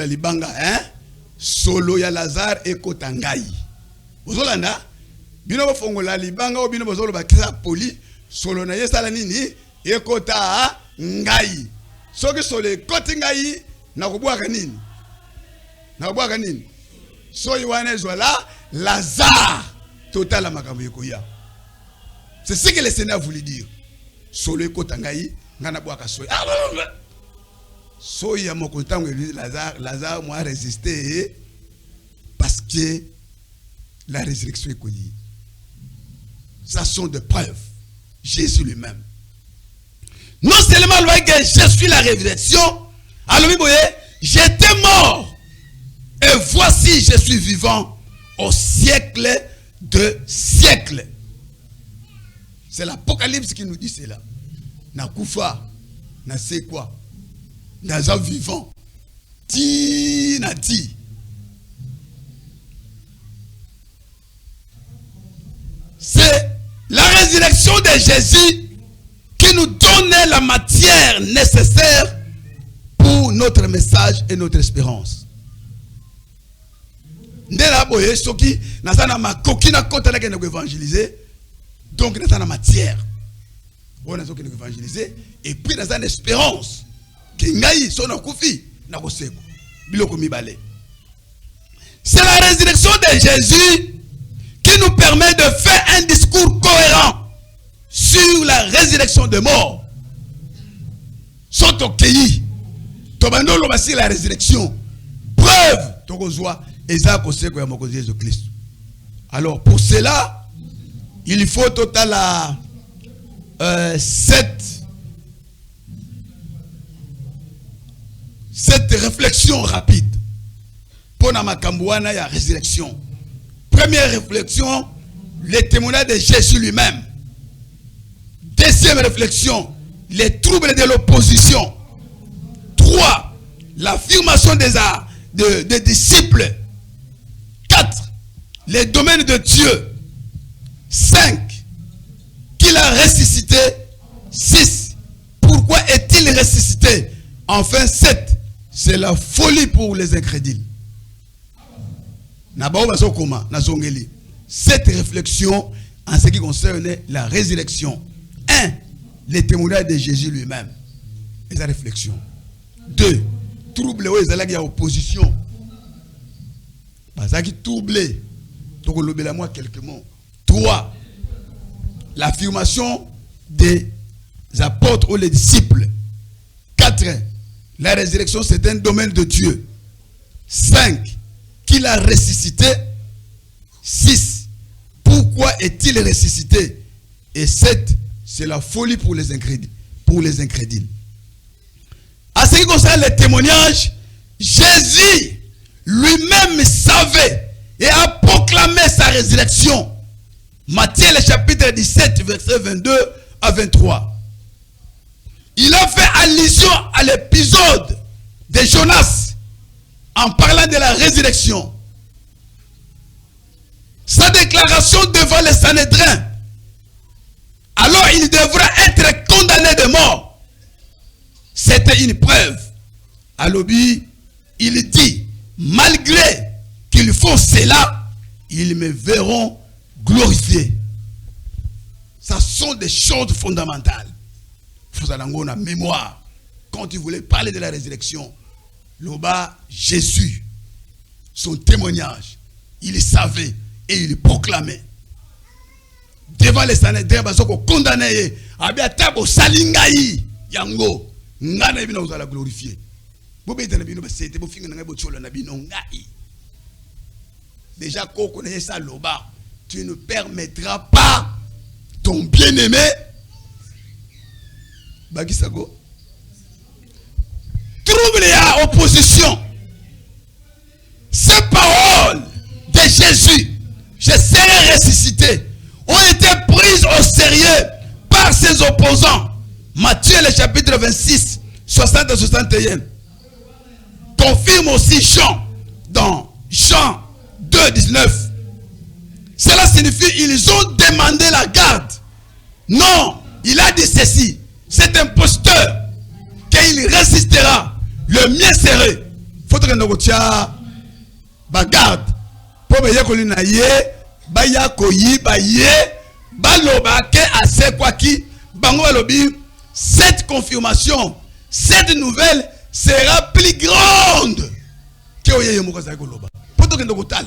[SPEAKER 2] libanga, hein? Solo ya Lazare et Kotangai. Ozolanda? Bino fongola libanga ou bino bozolo bakisa Apoli, solo na yesala nini? Ekota ngai. Soki solo ekoti ngai na kobwaka nini? Na kobwaka nini? So Yohane Zola, Lazare, total la makambo yekoya. C'est ce que le Seigneur voulait dire. Solo ekota ngai ngana bwaka soya. Soya moko tango Lazare moi résisté parce que la résurrection est connue. Ça sont des preuves. Jésus lui-même. Non seulement que je suis la résurrection, alors vous voyez, j'étais mort. Et voici, je suis vivant au siècle de siècles. C'est l'Apocalypse qui nous dit cela. Na koufa, na c'est quoi? Na za vivant. Ti na ti. C'est la résurrection de Jésus qui nous donne la matière nécessaire pour notre message et notre espérance. Ndela boye soki nazana makoki na kota na kende évangéliser, donc nazana matière. On a soki na évangéliser et puis nazana espérance que ngai sona kufi na koseko biloko mibale. C'est la résurrection de Jésus permet de faire un discours cohérent sur la résurrection des morts. Sont au pays. Tobando lo basi la résurrection. Preuve. Tokozwa. Eza koseko ya mokozi Jésus-Christ. Alors pour cela, il faut total à 7 réflexions rapides pour la makambouana ya résurrection. Première réflexion, le témoignage de Jésus lui-même. Deuxième réflexion, les troubles de l'opposition. 3, l'affirmation des disciples. 4, les domaines de Dieu. 5, qu'il a ressuscité. 6, pourquoi est-il ressuscité? Enfin 7, c'est la folie pour les incrédules. Cette réflexion en ce qui concerne la résurrection. 1, les témoignages de Jésus lui-même. Et sa réflexion. 2, trouble où il y a opposition. Parce qu'il trouble. Donc on a moi quelques mots. 3, l'affirmation des apôtres ou les disciples. 4, la résurrection c'est un domaine de Dieu. 5, qu'il a ressuscité. 6, pourquoi est-il ressuscité? Et 7, c'est la folie pour les incrédules. À ce qui concerne les témoignages, Jésus lui-même savait et a proclamé sa résurrection. Matthieu le chapitre 17, verset 22 à 23. Il a fait allusion à l'épisode de Jonas en parlant de la résurrection. Sa déclaration devant les Sanhédrins, alors il devra être condamné de mort. C'était une preuve. À l'objet, il dit, malgré qu'ils font cela, ils me verront glorifié. Ça sont des choses fondamentales. Vous allez avoir une mémoire. Quand il voulait parler de la résurrection, là-bas, Jésus, son témoignage, il savait et il proclamait. Devant les Sanhédrins, parce qu'on condamnait, Abiatabo Salingaï, Yango, Ngana Bino vous allez glorifier. Déjà, quand on connaît ça, là-bas, tu ne permettras pas ton bien-aimé. Bagisago. Trouble et opposition. Ces paroles de Jésus, je serai ressuscité, ont été prises au sérieux par ses opposants. Matthieu le chapitre 26, 60 et 61. Confirme aussi Jean dans Jean 2, 19. Cela signifie ils ont demandé la garde. Non, il a dit ceci. C'est imposteur qu'il résistera. Le mien serait. Faut que nous retient la garde. Pour que nous ayons baya koyi baye baloba ke ase kwa ki bango balobi. Cette confirmation, cette nouvelle sera plus grande que oye mokoza koloba. Pour que nous tal.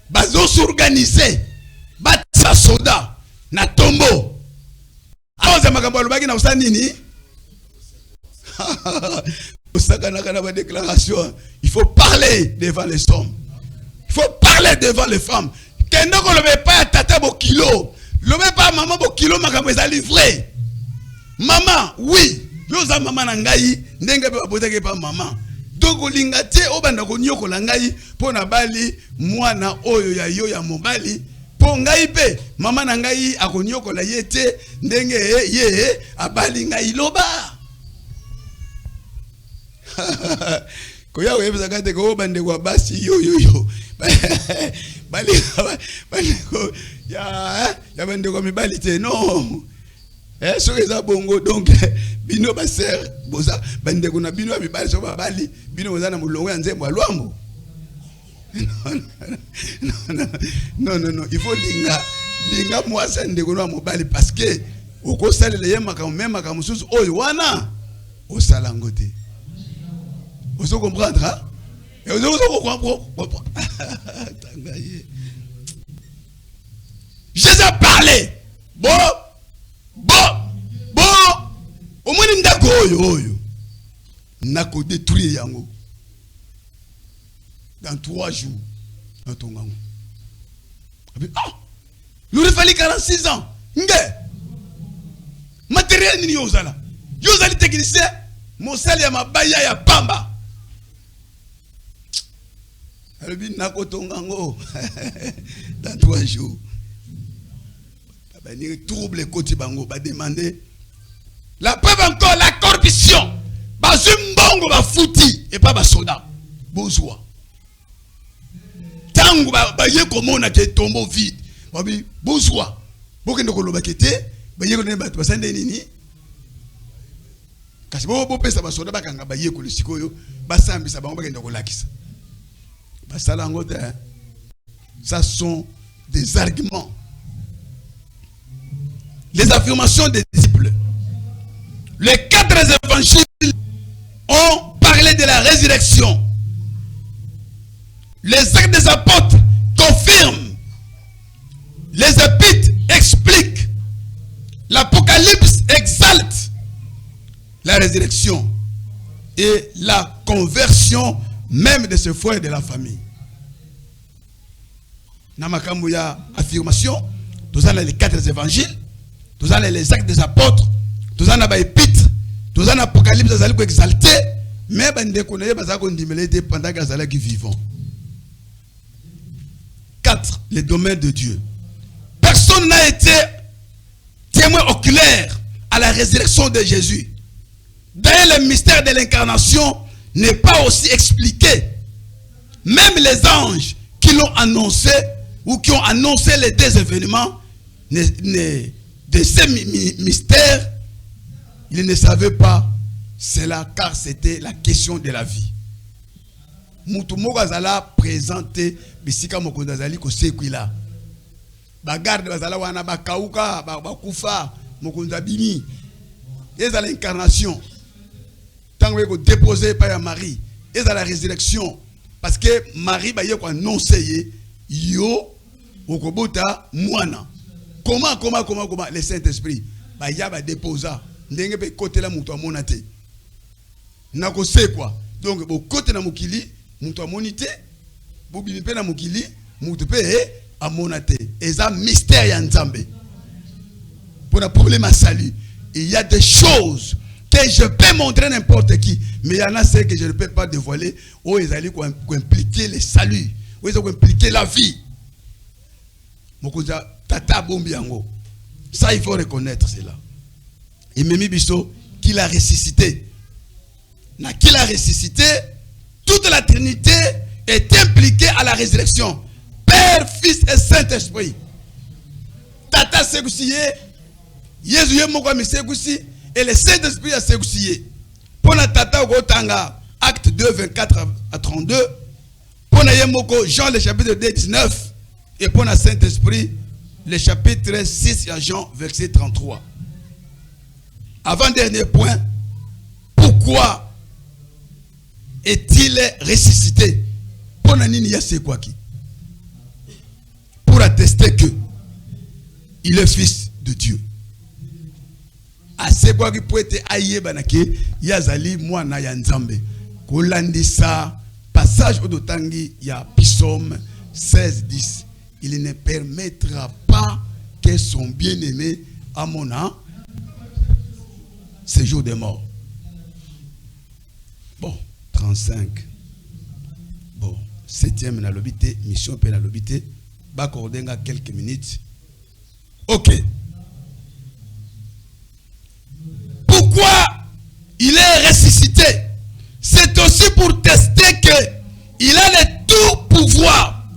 [SPEAKER 2] Bazo s'organiser, batsa soda na tombo. Aoza makambo alobaki na usani nini? Déclaration. Il faut parler devant les hommes. Il faut parler devant les femmes. Kendo ko lobe pa tata bo kilo. Lobe pa maman bo kilo makambo eza livré. Maman, oui. Yoza maman na ngai ndenge ba botake pa maman. Donc olingate obanda ko nyoko la ngai pona bali mwana oyo ya yo ya mobali. Po ngai pe maman na ngai akonyoko la yete ndenge ye abali ngai loba. Koya webza kate ko bande kwa basi yo bali ko ya bande ko mibali te non so eza bongo donc bino ba ser boza bande ko na bino mibali so ba bali bino boza na mulongo ya nzembo alwambo non il faut linga mwasa ndeko na mobali parce que okosalela ye makamema kamususu oyo wana osala ngote. Vous comprenez, hein? Jésus a parlé. Bon. Au moins, il n'a qu'à détruire Yango. Dans 3 jours. Dans ton gang. Il aurait fallu 46 ans. Matériel ni yozala. Yozali technicien. Mosali ya mabaya ya pamba. Albi nako tongango. Dans 3 jours. Ni trouble côté bango ba demander. La preuve encore la corruption. Bazumbongo ba fouti et pas ba soda. Bonsoir. Tango ba ye komona ke tombo vide. Babi bonsoir. Bokende ko loba kete, ba ye ko ne ba sande nini? Kasi bo pesa ba soda bakanga ba ye ko lisikoyo, ba sambisa bango bakende ko lakisa. Ba sala ngote. Ça sont des arguments. Les affirmations des disciples. Les 4 évangiles ont parlé de la résurrection. Les actes des apôtres confirment. Les épîtres expliquent. L'Apocalypse exalte la résurrection et la conversion même de ce frère de la famille. Namakambo ya affirmation. Tous les 4 évangiles. Tous les actes des apôtres. Tous les épîtres. Tous les apocalypse exalté. Mais pendant qu'ils vivant. 4. Les domaines de Dieu. Personne n'a été témoin oculaire à la résurrection de Jésus. D'ailleurs, le mystère de l'incarnation n'est pas aussi expliqué. Même les anges qui l'ont annoncé ou qui ont annoncé les 2 événements de ces mystères, ils ne savaient pas cela car c'était la question de la vie. Mutumoga zala présenté bisika mokonda zali ko sekwila. Ba garde bazala wana ba kauka ba kufa mokonda bini. Et à l'incarnation. Tant que déposé par Marie, et à la résurrection parce que Marie ba yeko annoncer yo okobota mwana. Comment le Saint-Esprit ba ya ba déposa ndenge pe côté la mutu amonate. Nako se quoi. Donc bo côté na mukili mutu amonite bo bimipe na mukili mutu pe amonate. Et ça mystère ya Nzambe. Pour le problème à salut, il y a des choses que je peux montrer n'importe qui, mais il y en a celles que je ne peux pas dévoiler. Où ils allaient impliquer le salut, où ils ont impliqué la vie. Mokoza tata bombiango. Ça il faut reconnaître cela. Et Mimi Bisso qu'il a ressuscité. Qu'il a ressuscité, toute la Trinité est impliquée à la résurrection. Père, Fils et Saint-Esprit. Tata Segoussié, Jésus moko mi Segousi et le Saint-Esprit a Segoussié. Pour la Tata Ogotanga, acte 2, 24 à 32. Pour la Yemoko, Jean le chapitre 2, 19. Et pour le Saint-Esprit, le chapitre 6 à Jean, verset 33. Avant-dernier point, pourquoi est-il ressuscité? Pour attester que il est fils de Dieu. A c'est quoi qui peut être aïe banake yazali mwana ya Nzambe. Kolandisa passage odotangi ya Psaume 16:10. Il ne permettra pas que son bien-aimé Amona séjour des morts. Bon, 35. Bon, 7e na lobité, mission pe na lobité. Bakordenga quelques minutes. Ok. Pourquoi il est ressuscité? C'est aussi pour tester que il a le tout pouvoir.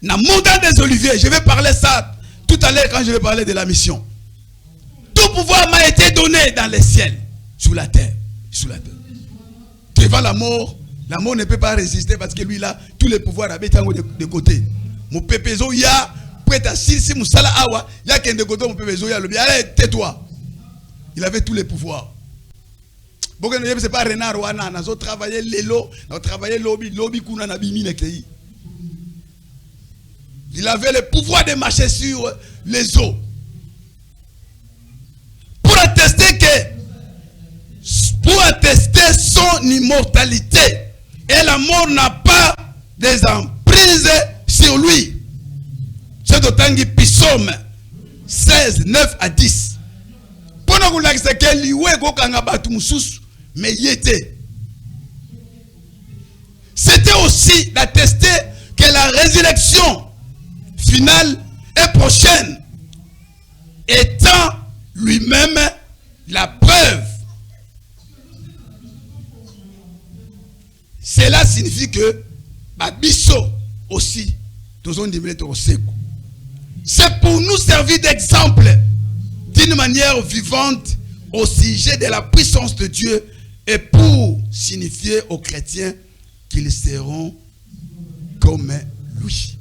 [SPEAKER 2] Dans le monde des oliviers, je vais parler ça tout à l'heure quand je vais parler de la mission. Tout pouvoir m'a été donné dans les ciels, sur la terre, sous la terre. Devant la mort ne peut pas résister parce que lui il a tous les pouvoirs à mettre de côté. Mon pépezo ya prêt à si musala awa ya kende côté mon pépezo ya le bien allez tais-toi. Il avait tous les pouvoirs. C'est pas Renard Wana, nous avons travaillé l'élo, nous avons travaillé lobby kuna na bimine kei. Il avait le pouvoir de marcher sur les eaux. Pour attester son immortalité. Et la mort n'a pas des emprises sur lui. C'est autant que Psaume 16, 9 à 10. Pendant que l'on a dit mais il était. C'était aussi d'attester que la résurrection finale est prochaine, étant lui-même la preuve. Cela signifie que Babiso aussi, c'est pour nous servir d'exemple d'une manière vivante au sujet de la puissance de Dieu et pour signifier aux chrétiens qu'ils seront comme lui.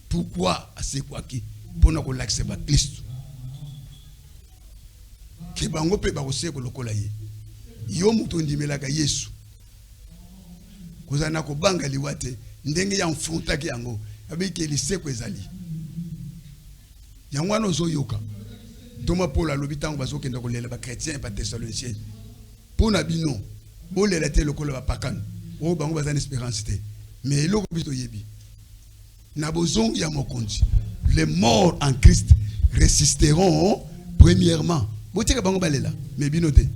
[SPEAKER 2] Pourquoi c'est quoi qui pour nous l'accepter Christ? Que bango pe ba ose ko lokola ye. Yo muto ndimela ka Yesu. Kozana ko banga liwate ndenge ya mfunta ki yango. Abike liseko ezali. Yango ano zo yoka. Thomas Paul alobi tango bazokenda kolela ba chrétien ba thessaloniciens. Pour na bino, o lelete lokola ba pakano. O bango bazana espérance te. Mais eloko bito yebi. Na bozong ya mokonzi. Les morts en Christ résisteront premièrement. Botika bango balela, mais bino te.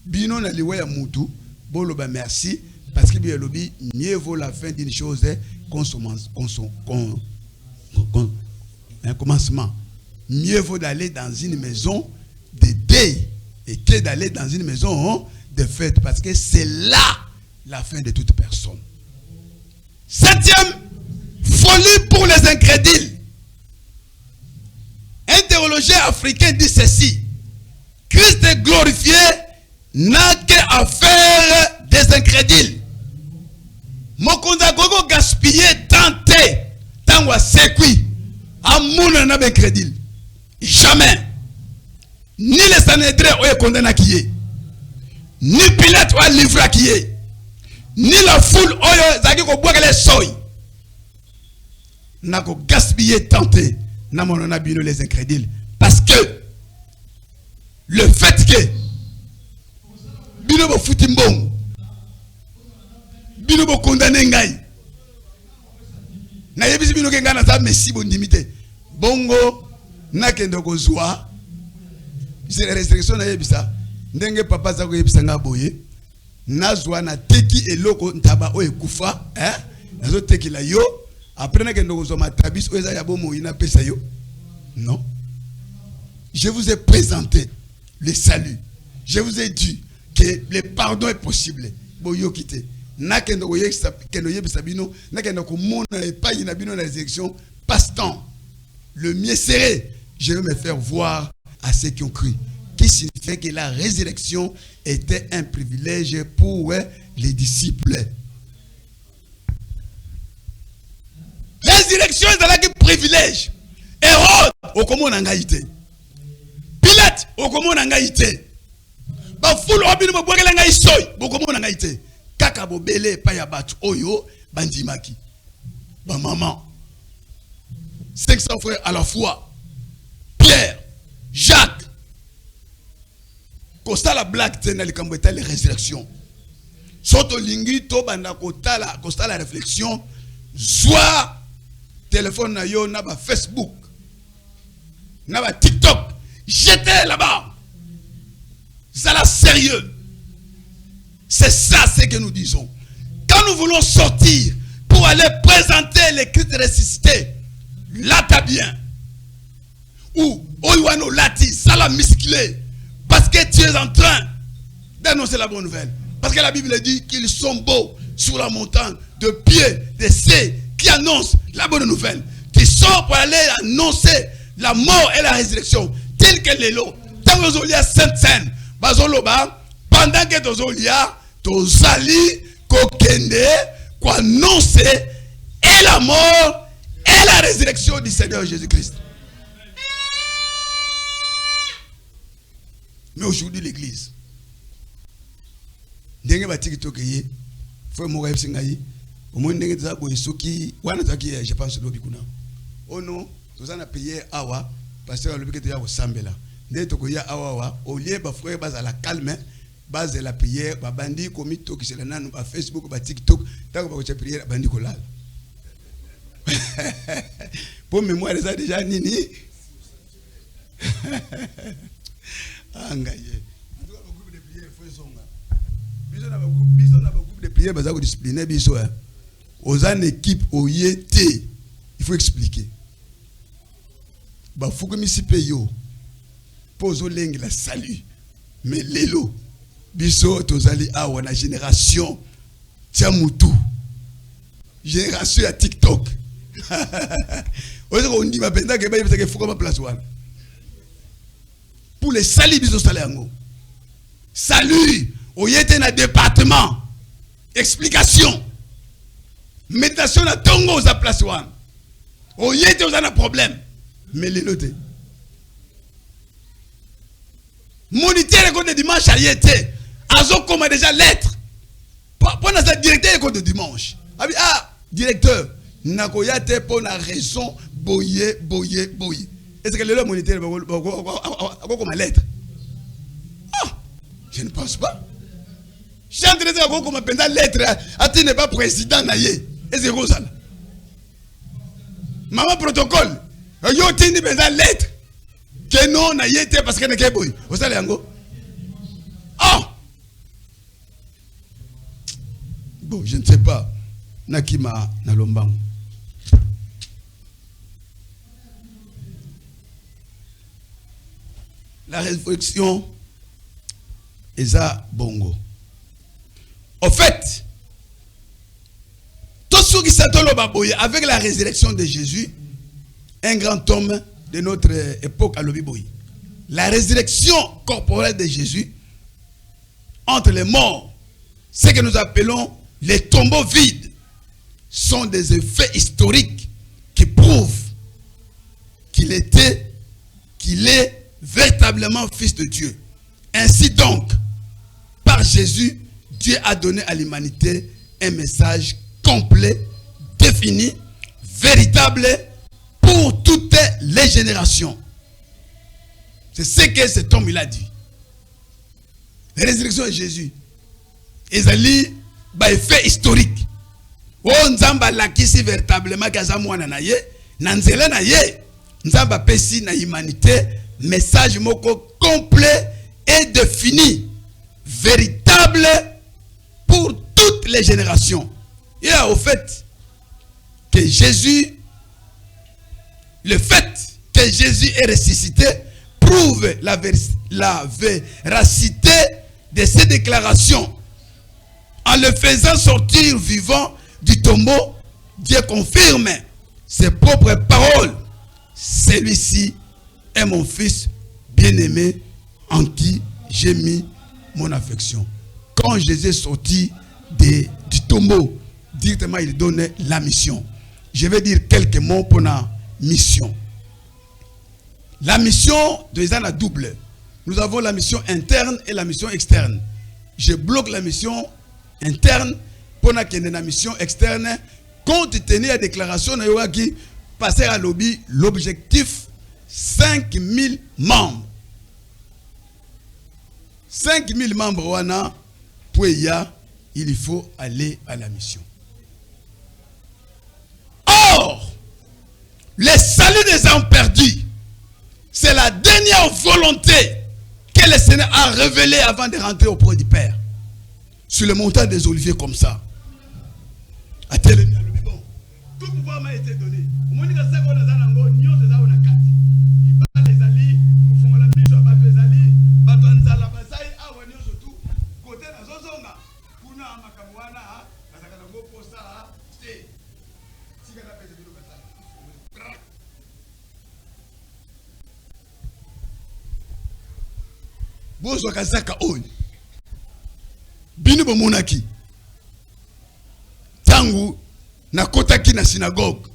[SPEAKER 2] Bino na liwa ya mutu, bolo ba merci parce que bien lobi mieux vaut la fin d'une chose un commencement. Mieux vaut d'aller dans une maison de deuil et que d'aller dans une maison de fête parce que c'est là la fin de toute personne. Septième, folie pour les incrédules. Un théologien africain dit ceci: Christ est glorifié n'a qu'à faire des incrédules. Mokonda gogo gaspiller tenté tangwa sekui amuna na incrédule. Jamais. Ni les Sanhédrin ont condamné qui est, ni Pilate a livré qui est, ni la foule oyo zaki ko boire les soy. N'a ko gaspiller tenté na monona bino les incrédules parce que le fait que bino bo futimbong bino bo condamné ngai na yebisi bino ke ngana za messi bondimité bongo na kendo ko zwa c'est la restriction na yebisa ndenge papa za ko yebisa nga boye na zwa na teki eloko ntaba o ekufa nazo teki la yo après na kendo ko zwa matabis o eza ya bomo ina pesa yo. Non, je vous ai présenté le salut. Je vous ai dit que le pardon est possible. Boyo kite. Na kendo ko yebisa bino na kendo ko mona e pa ina bino na résurrection passe-temps. Le mieux serait, je vais me faire voir à ceux qui ont cru. Qui signifie que la résurrection était un privilège pour les disciples. Résurrection est un privilège. Hérode, au comment on a ngaïté. Pilate, au comment on a ngaïté. Ba foule obinu mo bwekela ngai soy, au comment on a ngaïté. Kaka bo belé pa ya batu oyo bandimaki. Ba maman. 500 frères à la fois. Pierre, Jacques. Costa la blague tena li kambo etale résurrection. Soto lingi to banda costa la réflexion. Soit téléphone na yo na ba Facebook. Na ba TikTok. J'étais là-bas. Ça là sérieux. C'est ça ce que nous disons. Quand nous voulons sortir pour aller présenter les Christ ressuscités, là t'as bien. Ou Oyuano Lati, ça l'a musclé. Parce que tu es en train d'annoncer la bonne nouvelle. Parce que la Bible dit qu'ils sont beaux sur la montagne de pied de ceux qui annoncent la bonne nouvelle. Qui sont pour aller annoncer la mort et la résurrection. Tel que l'élo. Tant que vous avez sainte scène, pendant que vous avez tozali kokende kwa annoncer et la mort et la résurrection du Seigneur Jésus-Christ. Mais aujourd'hui l'église ndenge ba TikTok yi faut mo ka singai au moins ndenge za boye soki wana zaki je pense lobi kuna oh non tozana prière awa pasteur lobi ke ya ko sambela ndé to ko ya awa au lieu ba frère bazala calme base la prière ba bandi komi to ki sela nanu ba Facebook ba TikTok tako ba ko prière bandi ko lala pour mémoire ça déjà nini angaye ba groupe de prière faut songa biso na ba groupe de prière baza ko discipliner biso aux en équipe au yété il faut expliquer ba fuko misipe yo pozo lengi la salut mais lelo biso tozali awa na génération tiamutu génération à TikTok on dit ma penda que ba que fuko ma place wana pour les salut biso salango salut au yété na département explication méditation na tongo za place wana o yete ozana problème mais les notes moniteur le de dimanche à yete azo comme déjà lettre pour na directeur le de dimanche directeur nako yate pour na raison boye est-ce que le moniteur comme lettre je ne pense pas je suis en train de dire comme pendant lettre ati n'est pas président na ye est-ce que ça maman protocole yo tindi benza lettre que non na yete parce que ne keboy o sala yango bon je ne sais pas nakima na lombango la réflexion eza bongo au fait tout ce qui s'attend avec la résurrection de Jésus, un grand homme de notre époque à l'Obiboy. La résurrection corporelle de Jésus entre les morts, ce que nous appelons les tombeaux vides, sont des effets historiques qui prouvent qu'il est véritablement fils de Dieu. Ainsi donc, par Jésus, Dieu a donné à l'humanité un message complet, défini, véritable pour toutes les générations. C'est ce que cet homme il a dit. La résurrection de Jésus. Ezali ba effet historique. O nzamba lakisi véritablement kaza mwana na ye, na nzela na ye, nzamba pesi na humanité message moko complet et défini, véritable pour toutes les générations. Et là, au fait que Jésus, le fait que Jésus est ressuscité prouve la véracité de ces déclarations. En le faisant sortir vivant du tombeau, Dieu confirme ses propres paroles. Celui-ci est mon fils bien-aimé en qui j'ai mis mon affection. Quand Jésus est sorti du tombeau, directement il donnait la mission. Je vais dire quelques mots pour la mission. La mission de la double. Nous avons la mission interne et la mission externe. Je bloque la mission interne pour la mission externe. Compte tenu de la déclaration qui passait à lobby, l'objectif 5000 membres. 5000 membres wana pour il faut aller à la mission. Or, le salut des hommes perdus, c'est la dernière volonté que le Seigneur a révélée avant de rentrer auprès du Père. Sur le montant des oliviers comme ça. Tout pouvoir m'a été donné. Bozo kazaka oyo bino bomonaki tangu na kotaki na synagogue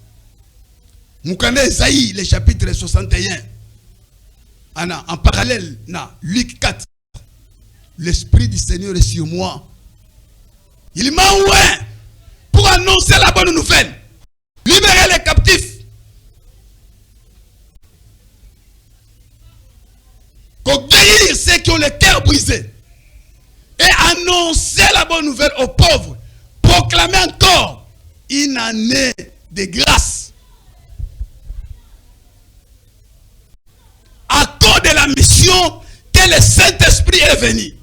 [SPEAKER 2] mukanda Esaïe le chapitre 61 en parallèle na Luc 4 l'esprit du Seigneur est sur moi Il m'a oint pour annoncer la bonne nouvelle. Libérer les captifs. Guérir ceux qui ont le cœur brisé. Et annoncer la bonne nouvelle aux pauvres. Proclamer encore une année de grâce. À cause de la mission que le Saint-Esprit est venu.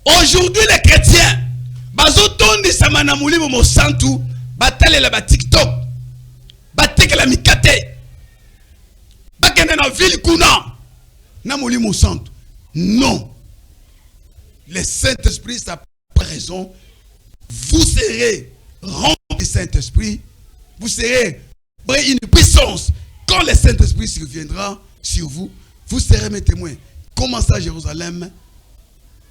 [SPEAKER 2] Aujourd'hui, les chrétiens, bazotondi samana mulimo mo santu, batale la TikTok, bateke la mikate, bakende na ville kuna, na mulimo santu. Non. Le Saint-Esprit, ça pas raison. Vous serez remplis du Saint-Esprit. Vous serez une puissance. Quand le Saint-Esprit surviendra sur vous, vous serez mes témoins. Commencez à Jérusalem.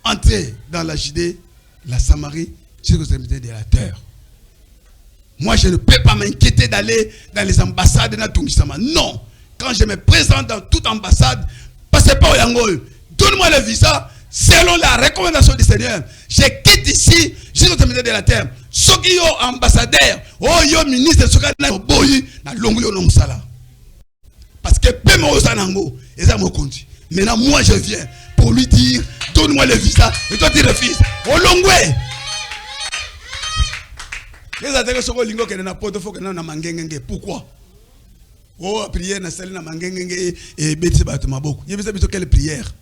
[SPEAKER 2] Entrez dans la Judée, la Samarie, jusqu'aux extrémités de la terre. Moi, je ne peux pas m'inquiéter d'aller dans les ambassades de Tungisama. Non. Quand je me présente dans toute ambassade, passez pas au Yangoy. Donne-moi le visa selon la recommandation du Seigneur. Je quitte ici jusqu'aux extrémités de la terre. Ceux qui sont ambassadeurs, ou ministre, ceux qui sont boyi, na longu yo musala. Parce que peu mo sanango, et ça me compte. Maintenant, moi, je viens pour lui dire, donne-moi le visa, et toi, tu refuses. Au longwe. Les attaques sont lingo que na poto faut que na mangengenge. Pourquoi? Oh, prière na salle na mangengenge et beti bato maboko. Yebisa biso quelle prière?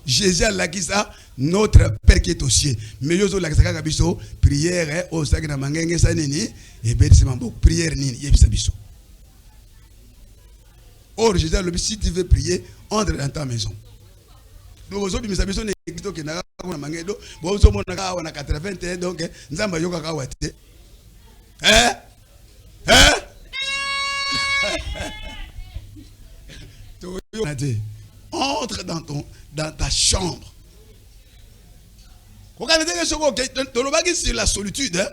[SPEAKER 2] Jésus a laki ça, notre Père qui est aux cieux. Mais yozo la kaka biso prière au sac na mangenge sa nini et beti maboko. Prière nini yebisa biso. Or, Jésus a dit, si tu veux prier, entre dans ta maison. Donc, vous avez dit, que vous avez dit, vous avez 81, donc, vous avez dit, hein? Hein? Entre dans ta chambre. Regardez sur la solitude.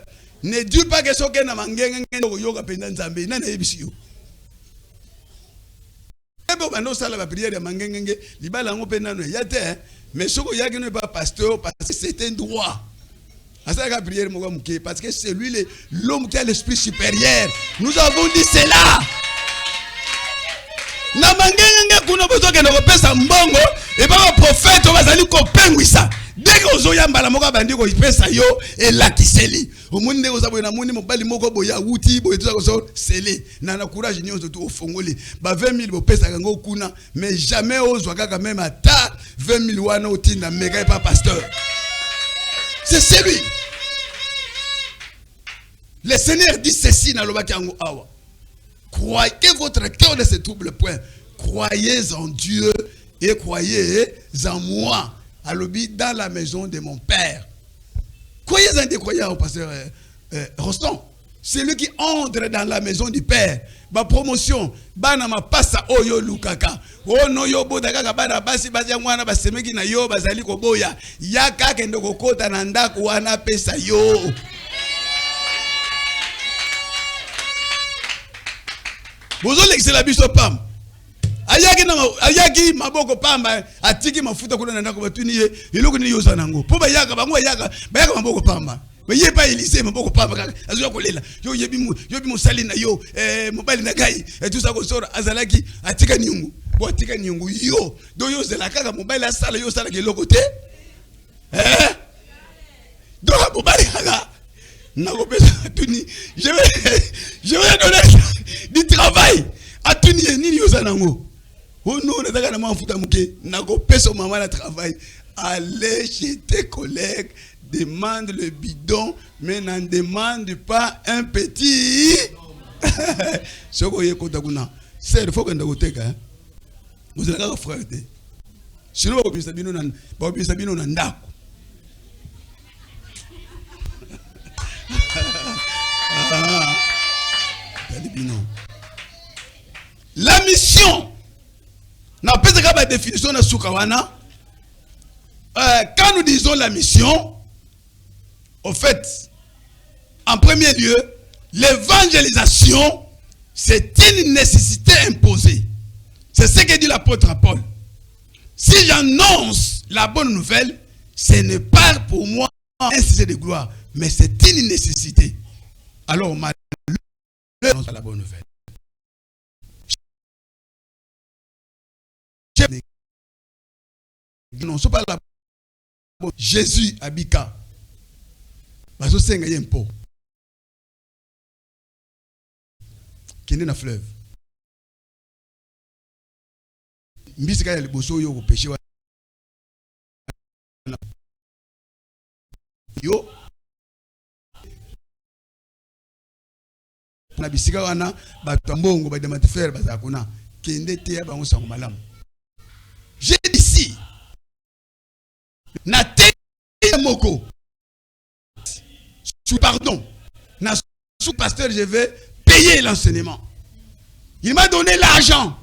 [SPEAKER 2] Ne dis pas que ce que vous avez dit, mais ce que n'est pas pasteur parce que c'est un droit. Parce que c'est lui l'homme qui a l'esprit supérieur. Nous avons dit cela. Et pas un prophète, on va aller ça. Dès que vous avez un balamoka bandi ko ipesa yo et la kiseli. Au monde de vous na moni mobali moko boya wuti boya tout ça seli. Na na courage nyonso tout ofongoli. Ba 20 000 bo pesa kango kuna mais jamais ozwa kaka même ata 20 000 wana otinda mega pas pasteur. C'est celui. Le Seigneur dit ceci na lobaki yango awa. Croyez que votre cœur ne se trouble point. Croyez en Dieu et croyez en moi. Dans la maison de mon père. Croyez en des croyants au pasteur Roston. C'est lui qui entre dans la maison du père. Ba promotion. Bana ma passa oyo lukaka. Oh no yo bodaka bana basi bazia mwana basemeki na yo bazali ko boya. Yaka kendo kokota na ndako wana pesa yo. Bozo l'excella biso pam. Ayaki maboko pamba atiki mafuta kuna ndako batuniye iloko ni yoza nango po bayaka bango bayaka maboko pamba baye pa Élysée maboko pamba kaka azuya kolela yo yebi musali na yo mobali na gai tout ça ko sora azalaki atika nyungu bo atika nyungu yo do yo zela kaka mobali asala yo sala keloko te do mobali kaka nako pesa atuni je vais donner du travail atuni nini yoza nango. Oh non, on a mafuta muke. Nago peso maman la travail. Allez chez tes collègues, demande le bidon, mais n'en demande pas un petit. Ce que vous avez c'est il faut que vous ayez vous avez un frère. Sinon, vous avez un ndako. La mission. N'a pas de définition de Soukawana. Quand nous disons la mission, au fait, en premier lieu, l'évangélisation, c'est une nécessité imposée. C'est ce que dit l'apôtre Paul. Si j'annonce la bonne nouvelle, ce n'est pas pour moi un sujet de gloire, mais c'est une nécessité. Alors, on m'a la bonne nouvelle. Non, ce n'est pas la bonne. Jésus abika. Bazo senga yempo. Kende na fleuve. Mbisika ya liboso yo ko péché wa. Yo na bisika wana bato mbongo ba demande faire bazakuna kende te ya bango sango malamu. J'ai dit ici na te moko sous pardon na sous pasteur je vais payer l'enseignement. Il m'a donné l'argent.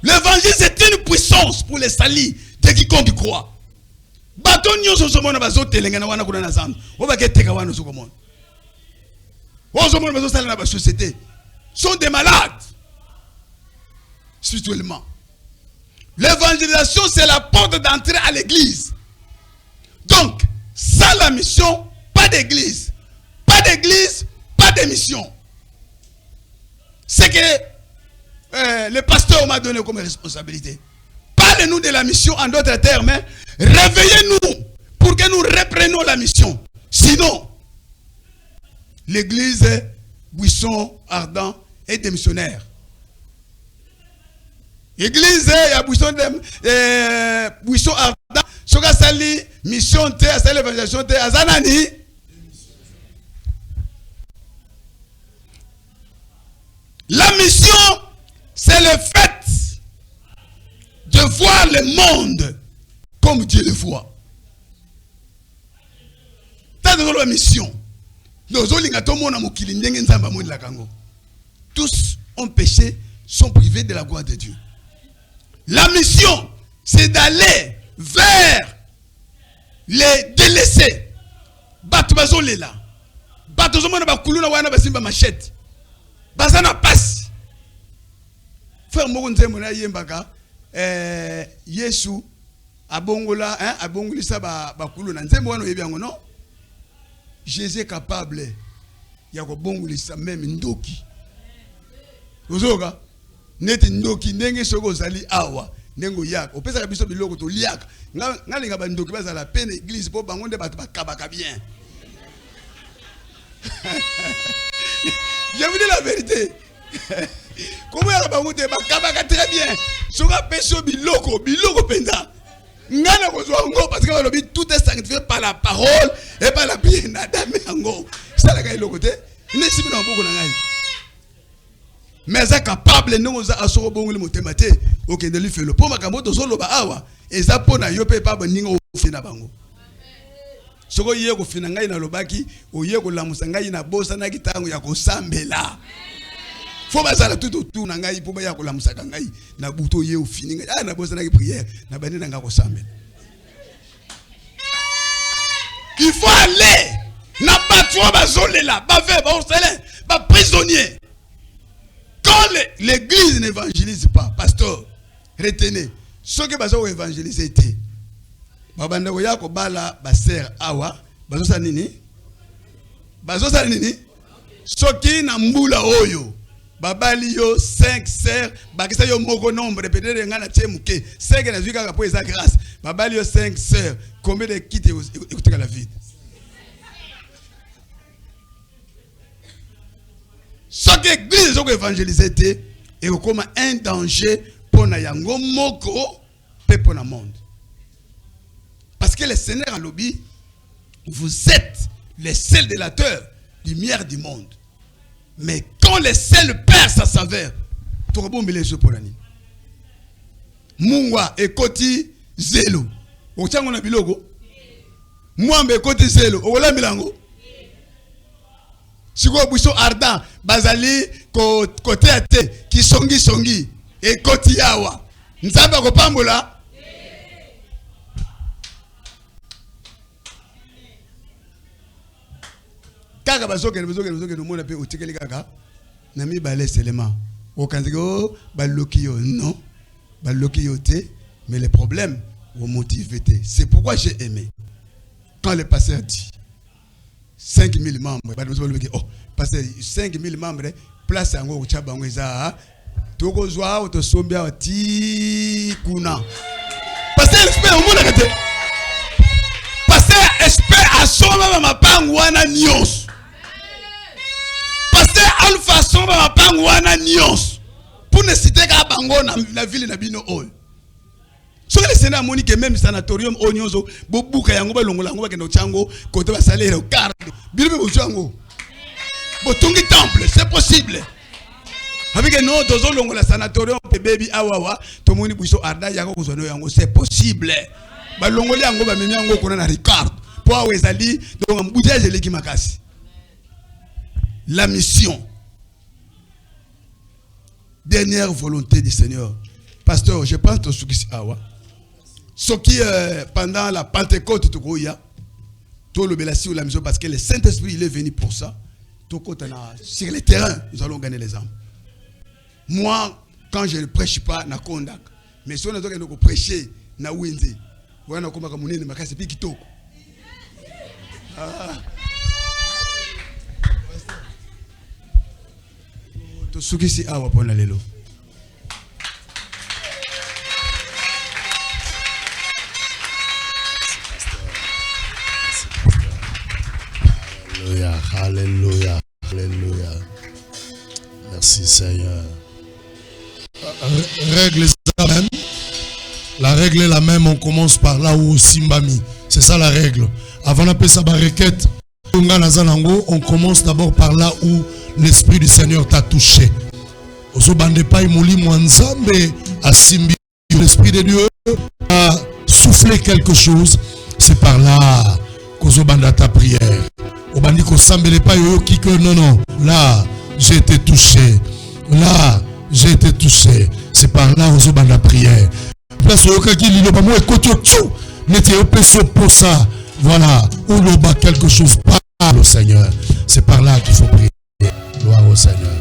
[SPEAKER 2] L'évangile c'est une puissance pour les salis de quiconque croit. Baton nyoso somona bazote lengana wana kuna na zambi. Obaketeka wana sokomona. Osomona bazosala na ba société sont des malades spirituellement. L'évangélisation c'est la porte d'entrée à l'église. Donc, sans la mission, pas d'église. Pas d'église, pas de mission. C'est que le pasteur m'a donné comme responsabilité. Parlez-nous de la mission en d'autres termes, mais réveillez-nous pour que nous reprenions la mission. Sinon, l'église est buisson ardent et démissionnaire. L'église est buisson ardent. Soka sali mission te, sali l'évangélisation te, azanani. La mission, c'est le fait de voir le monde comme Dieu le voit. C'est la mission. Tous ont péché, sont privés de la gloire de Dieu. La mission, c'est d'aller vers les délaissés. Batubazo lela. Batubazo mona bakuluna wana basimba machette. Bazana passe. Frère Mogonze mona yembaka Yesu abongola abongolisa bakuluna nzembo wana yebi yango non. Jésus est capable ya ko bongolisa même ndoki. Ozoka neti ndoki ndenge soko zali awa ndengo yaka opesa biso biloko to liaka ngalinga ba ndoki bazala peine église po bango nde bato bakabaka bien. Je vous dis la vérité. Comment yaka bango te bakabaka très bien. Soka peso biloko penda. Ngana kozwa ngo parce que tout est sanctifié par la parole et par la prière n'adame ngo. Ça la kay lokote. Ne sibi na boko na ngai. Mais ça capable nous a asoro bongoli motemate OK de lui faire le po makambo to solo ba awa eza pona yo pe pa baninga ofina bango. Soko ye ko fina ngai na lobaki oye ko lamusa ngai na bosa na kitango ya ko sambela. Faut bazala tout autour na ngai po ba ya ko lamusa ngai na buto ye ofini ngai na bosa na ki prière na bani na ngako sambela. Il faut aller na patro bazolela ba ve ba orcelin ba prisonnier. Quand l'église n'évangélise pas, pasteur, retenez, ceux qui vont évangéliser, babanda koya ko bala baser awa, bazosa nini? Soki na mbula oyo, babali yo 5 sœurs, bakisa yo moko nombre, peut-être ngana tiemuke, 5 na zuka po eza grâce, babali yo 5 sœurs, combien de quitte écoutez la vie? Ce que l'église est évangélisée est comme un danger pour na yango moko pe pour na monde. Parce que le Seigneur a lobby, vous êtes les sels de la terre, lumière du monde. Mais quand le sel perd sa saveur, tu vas bomber les yeux pour l'année. Mungwa ekoti zelo. Ochango na bilogo. Mwambe ekoti zelo. Ogola milango. Siko buso ardent bazali côté ate ki songi et koti yawa nzamba ko pambola kaka bazoke no mona pe otikeli kaka na mi balé seulement o kanziko baloki yo non baloki yo te mais le problème Vous motivez. C'est pourquoi j'ai aimé. Quand le pasteur dit 5000 membres, oh, pasteur, 5000 membres, place en haut, Tchabangueza, Togozoa, Otosombia, Tikuna. Pasteur, espère au monde arrêté. Pasteur, espère à son moment, ma pangouana nios. Pasteur, Alpha, son moment, ma pangouana nios. Pour ne citer qu'à Bango, la ville de Bino Hall. Ce que le Sénat monique même sanatorium onyozo bobuka yango balongola yango bakendo chango côté ba salaire au quart bilbe bo chango botungi temple c'est possible avec no dozo longola sanatorium baby awawa to moni buso arda yango kuzono yango c'est possible balongoli yango ba memi yango kona na Ricard po awezali donc mbouteille leki makasi la mission dernière volonté du Seigneur. Pasteur, je pense que ce qui pendant la Pentecôte, tout le bélassi ou la mission, parce que le Saint-Esprit il est venu pour ça. Tout sur le terrain, nous allons gagner les âmes. Moi, quand je ne prêche pas, na kondak. Mais si on a prêcher, na winzi. Voilà comment on est, mais c'est plus qui toque. Tout ce qui est à Wapona Lelo.
[SPEAKER 1] Alléluia, alléluia, alléluia. Merci Seigneur. Règle la même. La règle est la même, on commence par là où Simbami. C'est ça la règle. Avant d'appeler ça requête, on commence d'abord par là où l'Esprit du Seigneur t'a touché. L'Esprit de Dieu a soufflé quelque chose. C'est par là qu'Ozobanda ta prière. Non, là, j'ai été touché. Là, j'ai été touché. C'est par là Ozobanda prière. Voilà, où l'on bat quelque chose, parle au Seigneur. C'est par là qu'il faut prier. Gloire au Seigneur.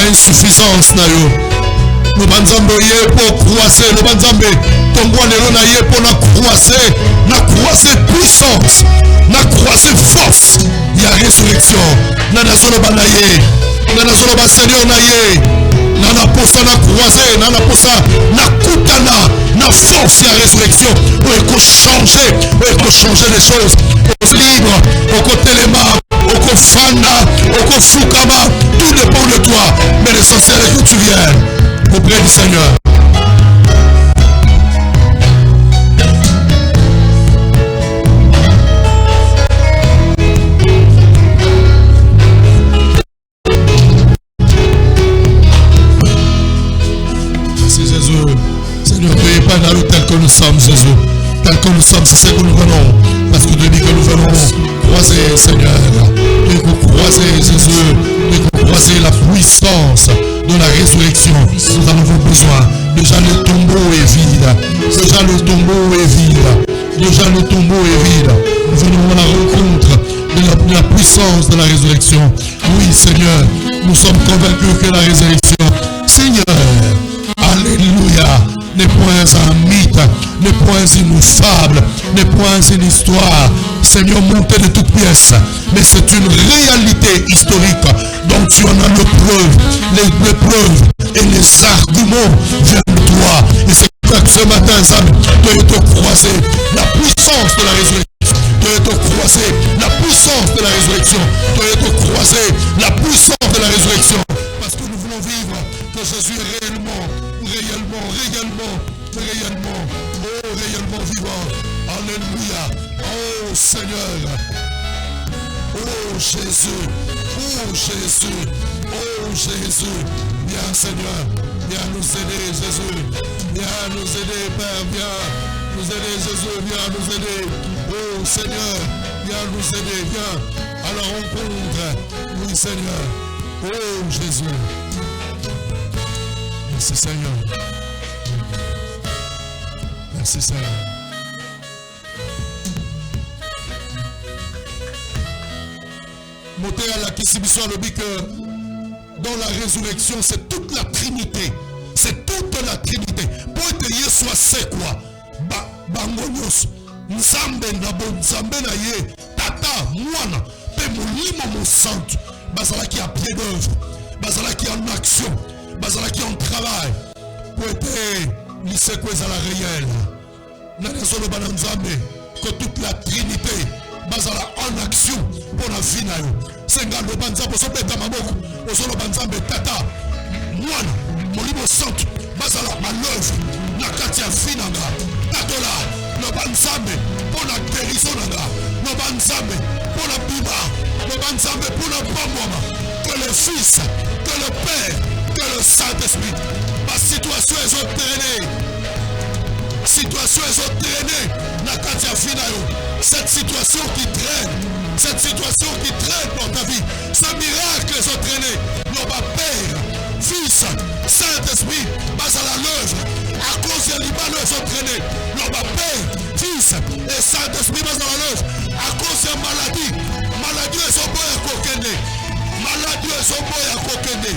[SPEAKER 1] Insuffisance na yo. Nous banzambe yé pour croiser, nous banzambe tongwa lelo na yé pour na croiser puissance, na croiser force. Il y a résurrection. Na nazono ba na yé, na nazono ba Seigneur na yé. Na na posa na croiser, na na posa na kutana, na force ya résurrection. Pour changer les choses. Au libre, au côté les mains. Oko Fanda, Oko Fukama, tout dépend de toi. Mais l'essentiel est que tu viennes auprès du Seigneur. Merci Jésus. Seigneur, ne veuillez pas dans nous tel que nous sommes, Jésus. Tel que nous sommes, c'est ce que nous venons. Parce que depuis que nous venons croiser, Seigneur, nous croiser Jésus, nous croiser la puissance de la résurrection, nous en avons besoin. Déjà le tombeau est vide. Déjà le tombeau est vide. Déjà le tombeau est vide. Nous venons à la rencontre de la puissance de la résurrection. Oui, Seigneur, nous sommes convaincus que la résurrection, Seigneur, alléluia, n'est point un mythe, n'est point une fable, n'est point une histoire, Seigneur, montée de toutes pièces, mais c'est une réalité historique dont tu en as le preuve, les preuves et les arguments viennent de toi. Et c'est pour que ce matin, Sam, tu es te croiser la puissance de la résurrection. Tu es te croiser la puissance de la résurrection. Tu es te croiser la puissance de la résurrection. Parce que nous voulons vivre que Jésus est réellement vivant. Alléluia. Oh Seigneur. Oh Jésus. Oh Jésus. Oh Jésus. Viens Seigneur. Viens nous aider Jésus. Viens nous aider Père. Viens nous aider Jésus. Viens nous aider. Oh Seigneur. Viens nous aider. Viens à la rencontre. Oui Seigneur. Oh Jésus. Merci Seigneur. Merci Seigneur. Monter à la Kissibisson le dit que dans la résurrection, c'est toute la Trinité. C'est toute la Trinité. Pour être soit c'est quoi? Bangonyos. Nzambe na bon Nzambe na ye. Tata, Mwana. Pe Molimo mon santo. Bazala qui a pied d'œuvre. Bazala qui est en action. Bazala qui est en travail. Pour être lycée quoi à la réelle. Nanezolo Bananzambe. Que toute la Trinité. Bazala en action pour la vie na yo. Senga lo banza bo so beta maboko. Ozolo banzambe tata. Mwana molimo santo. Bazala à l'œuvre. Na kati ya vie nanga. Tatola lo banzambe pour la guérison nanga. Lo banzambe pour la biba. Lo banzambe pour la bamboma. Que le Fils, que le Père, que le Saint-Esprit. Ma situation est entraînée. Situation est entraînée. Na kati ya vie na yo. Cette situation qui traîne dans ta vie, ce miracle est entraîné. Notre Père, Fils, Saint-Esprit, bas à l'œuvre. À cause de l'Iban est entraîné. Notre Père, Fils et Saint-Esprit bas à l'œuvre. À cause de maladie. Maladie est son boy à coquiner. Maladie est son boy à coquiner.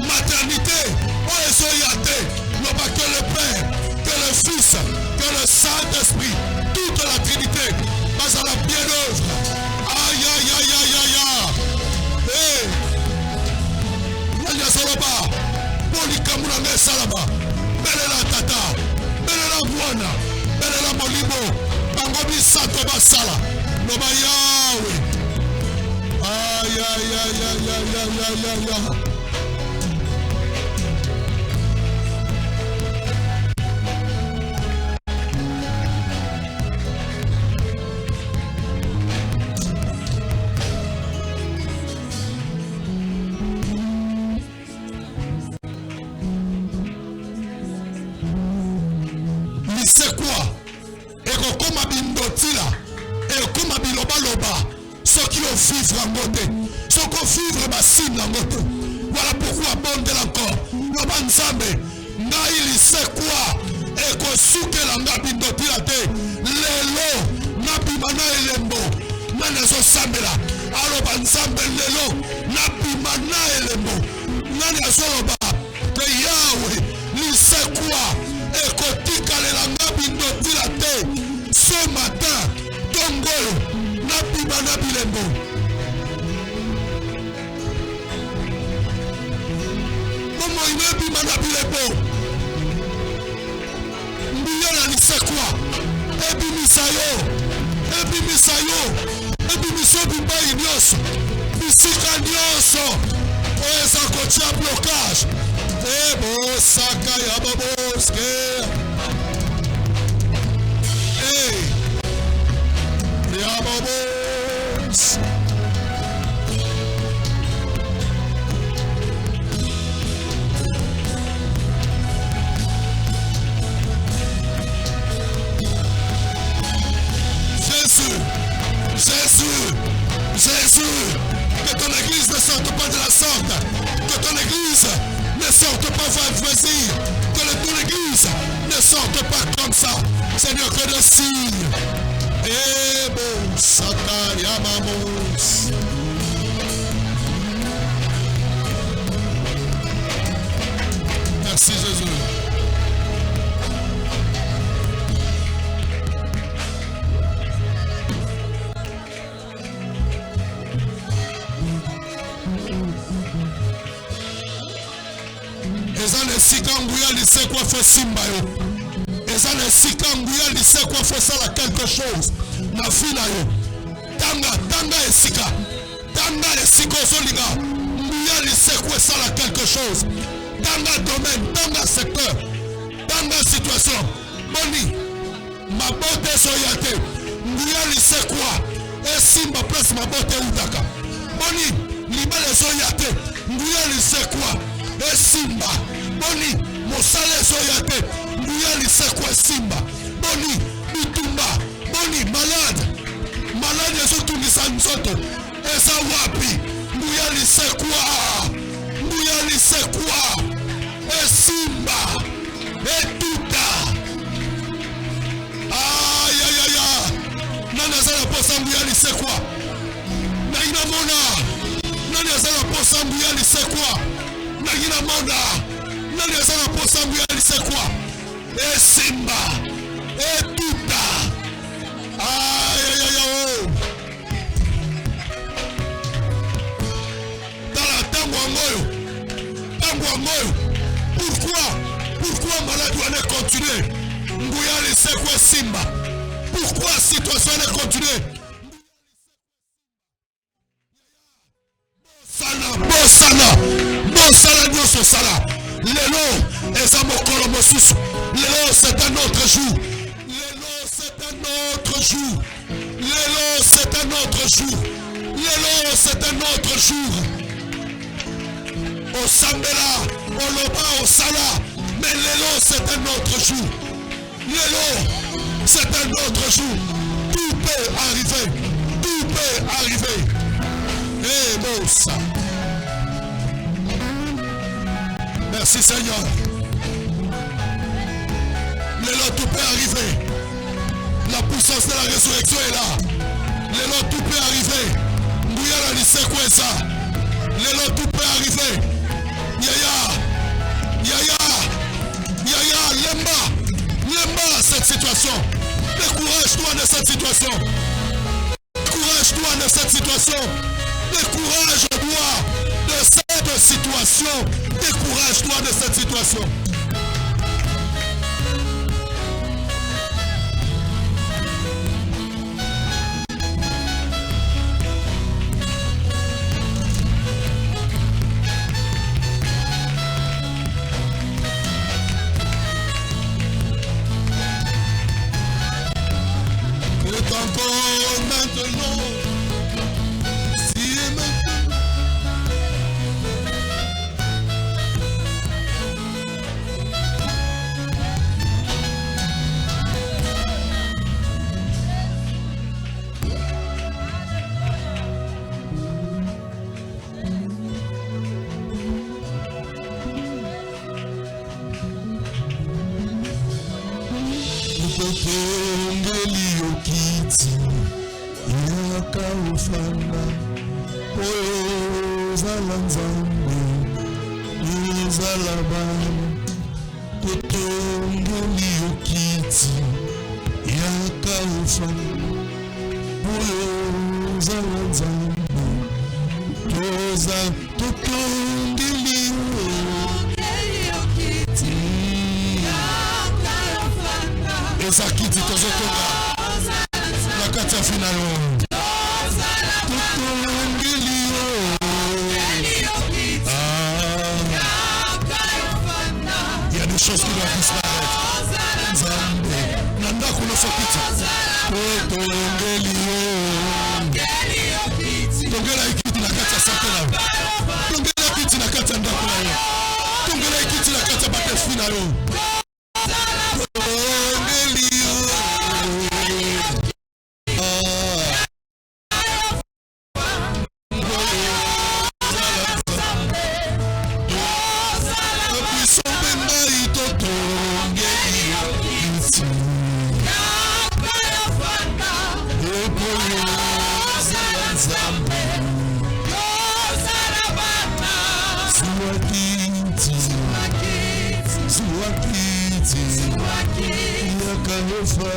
[SPEAKER 1] Maternité, on est son yaté. Non pas que le Père, que le Fils, que le Saint-Esprit. Toute la Trinité, bas à la bien œuvre. Aïe, aïe, aïe, aïe, aïe, aïe. Hey! Y'a Soloba, Polikamuna Salaba, Belela Tata, Belela Mwana, Belela Molimo, Bangobi Sato Basala, Noba Yahweh. Aïe, aïe, aïe, aïe, aïe, aïe, aïe, aïe. C'est quoi? Et comme Abindotila, et comme Abiloba, ceux qui ont vivre en côté, ceux qui ont vivre ma signe en côté. Voilà pourquoi abondel encore. Loba Nzambe, Naïli c'est quoi? Et que souke la Abindotila te, lelo, Nabimana elembo, Nanezo Sambela, Aloba Nzambe lelo, Nabimana elembo, Nanezo Loba, que Yahweh, li c'est quoi? Et kotika le langabi ndotila te ce matin tongolo nabiba nabilembo momo inabiba nabilembo mbiyana ni c'est quoi? Ebimisa bibai nyonso bisika nyonso oeza kotia blocage. Ebo saka ya baboske. Hey, ya babos. Jésus, que ton église ne sorte pas de la sorte, que ton église Seigneur, que de signes. Et bon, Sakayamamos. Merci Jésus. Eza na sika nguya lise kwa fo simba yo. Eza na sika nguya lise kwa fo sala quelque chose. Na fina yo. Tanga esika. Tanga esika osolinga. Nguya lise kwa sala quelque chose. Tanga domaine, tanga secteur. Tanga situation. Boni. Mabote soyate. Nguya lise kwa. E simba plus mabote utaka. Boni. Libale soyate. Nguya lise kwa. E simba. Boni, mosale soyate, nguya lisekwa simba. Boni, bitumba. Boni, malade ezotunisa nzoto. Eza wapi, nguya lisekwa. E simba, e tuta. Ayayaya, nani azala posa nguya lisekwa. Na inamona, nani azala posa nguya lisekwa. Na inamona. Nani azala posa nguya lisekwa. E simba. E tuta. Ayayaya. Tala tango angoyo. Pourquoi maladie va continuer? Nguya lisekwa simba. Pourquoi situation va continuer? Bosala nyonso sala. Lelo eza mokolo mosusu. Lelo c'est un autre jour. Osambela, oloba, osala. Mais lelo c'est un autre jour. C'est un autre jour. Tout peut arriver. Eh bon ça. Merci Seigneur. L'élo tout peut arriver. La puissance de la résurrection est là. L'élo tout peut arriver. Nguya la lisekwesa. L'élo tout peut arriver. Yaya, lemba cette situation. Décourage-toi de cette situation. Décourage-toi de cette situation. Décourage-toi de cette situation. Maintenant, si et maintenant. Ufana ozala nzambe ozala bana totongeli yo kiti yaka ufana ozala nzambe totongeli yo kiti yaka ufana eza kiti tozotonga na kati ya finalo. Chose qui doit disparaître. Nzambe nanda kuna sokiti tongela ikiti na kati ya sakela tongela ikiti na kati ya ndako na yo tongela ikiti na kati ya batefi na yo Yakayofa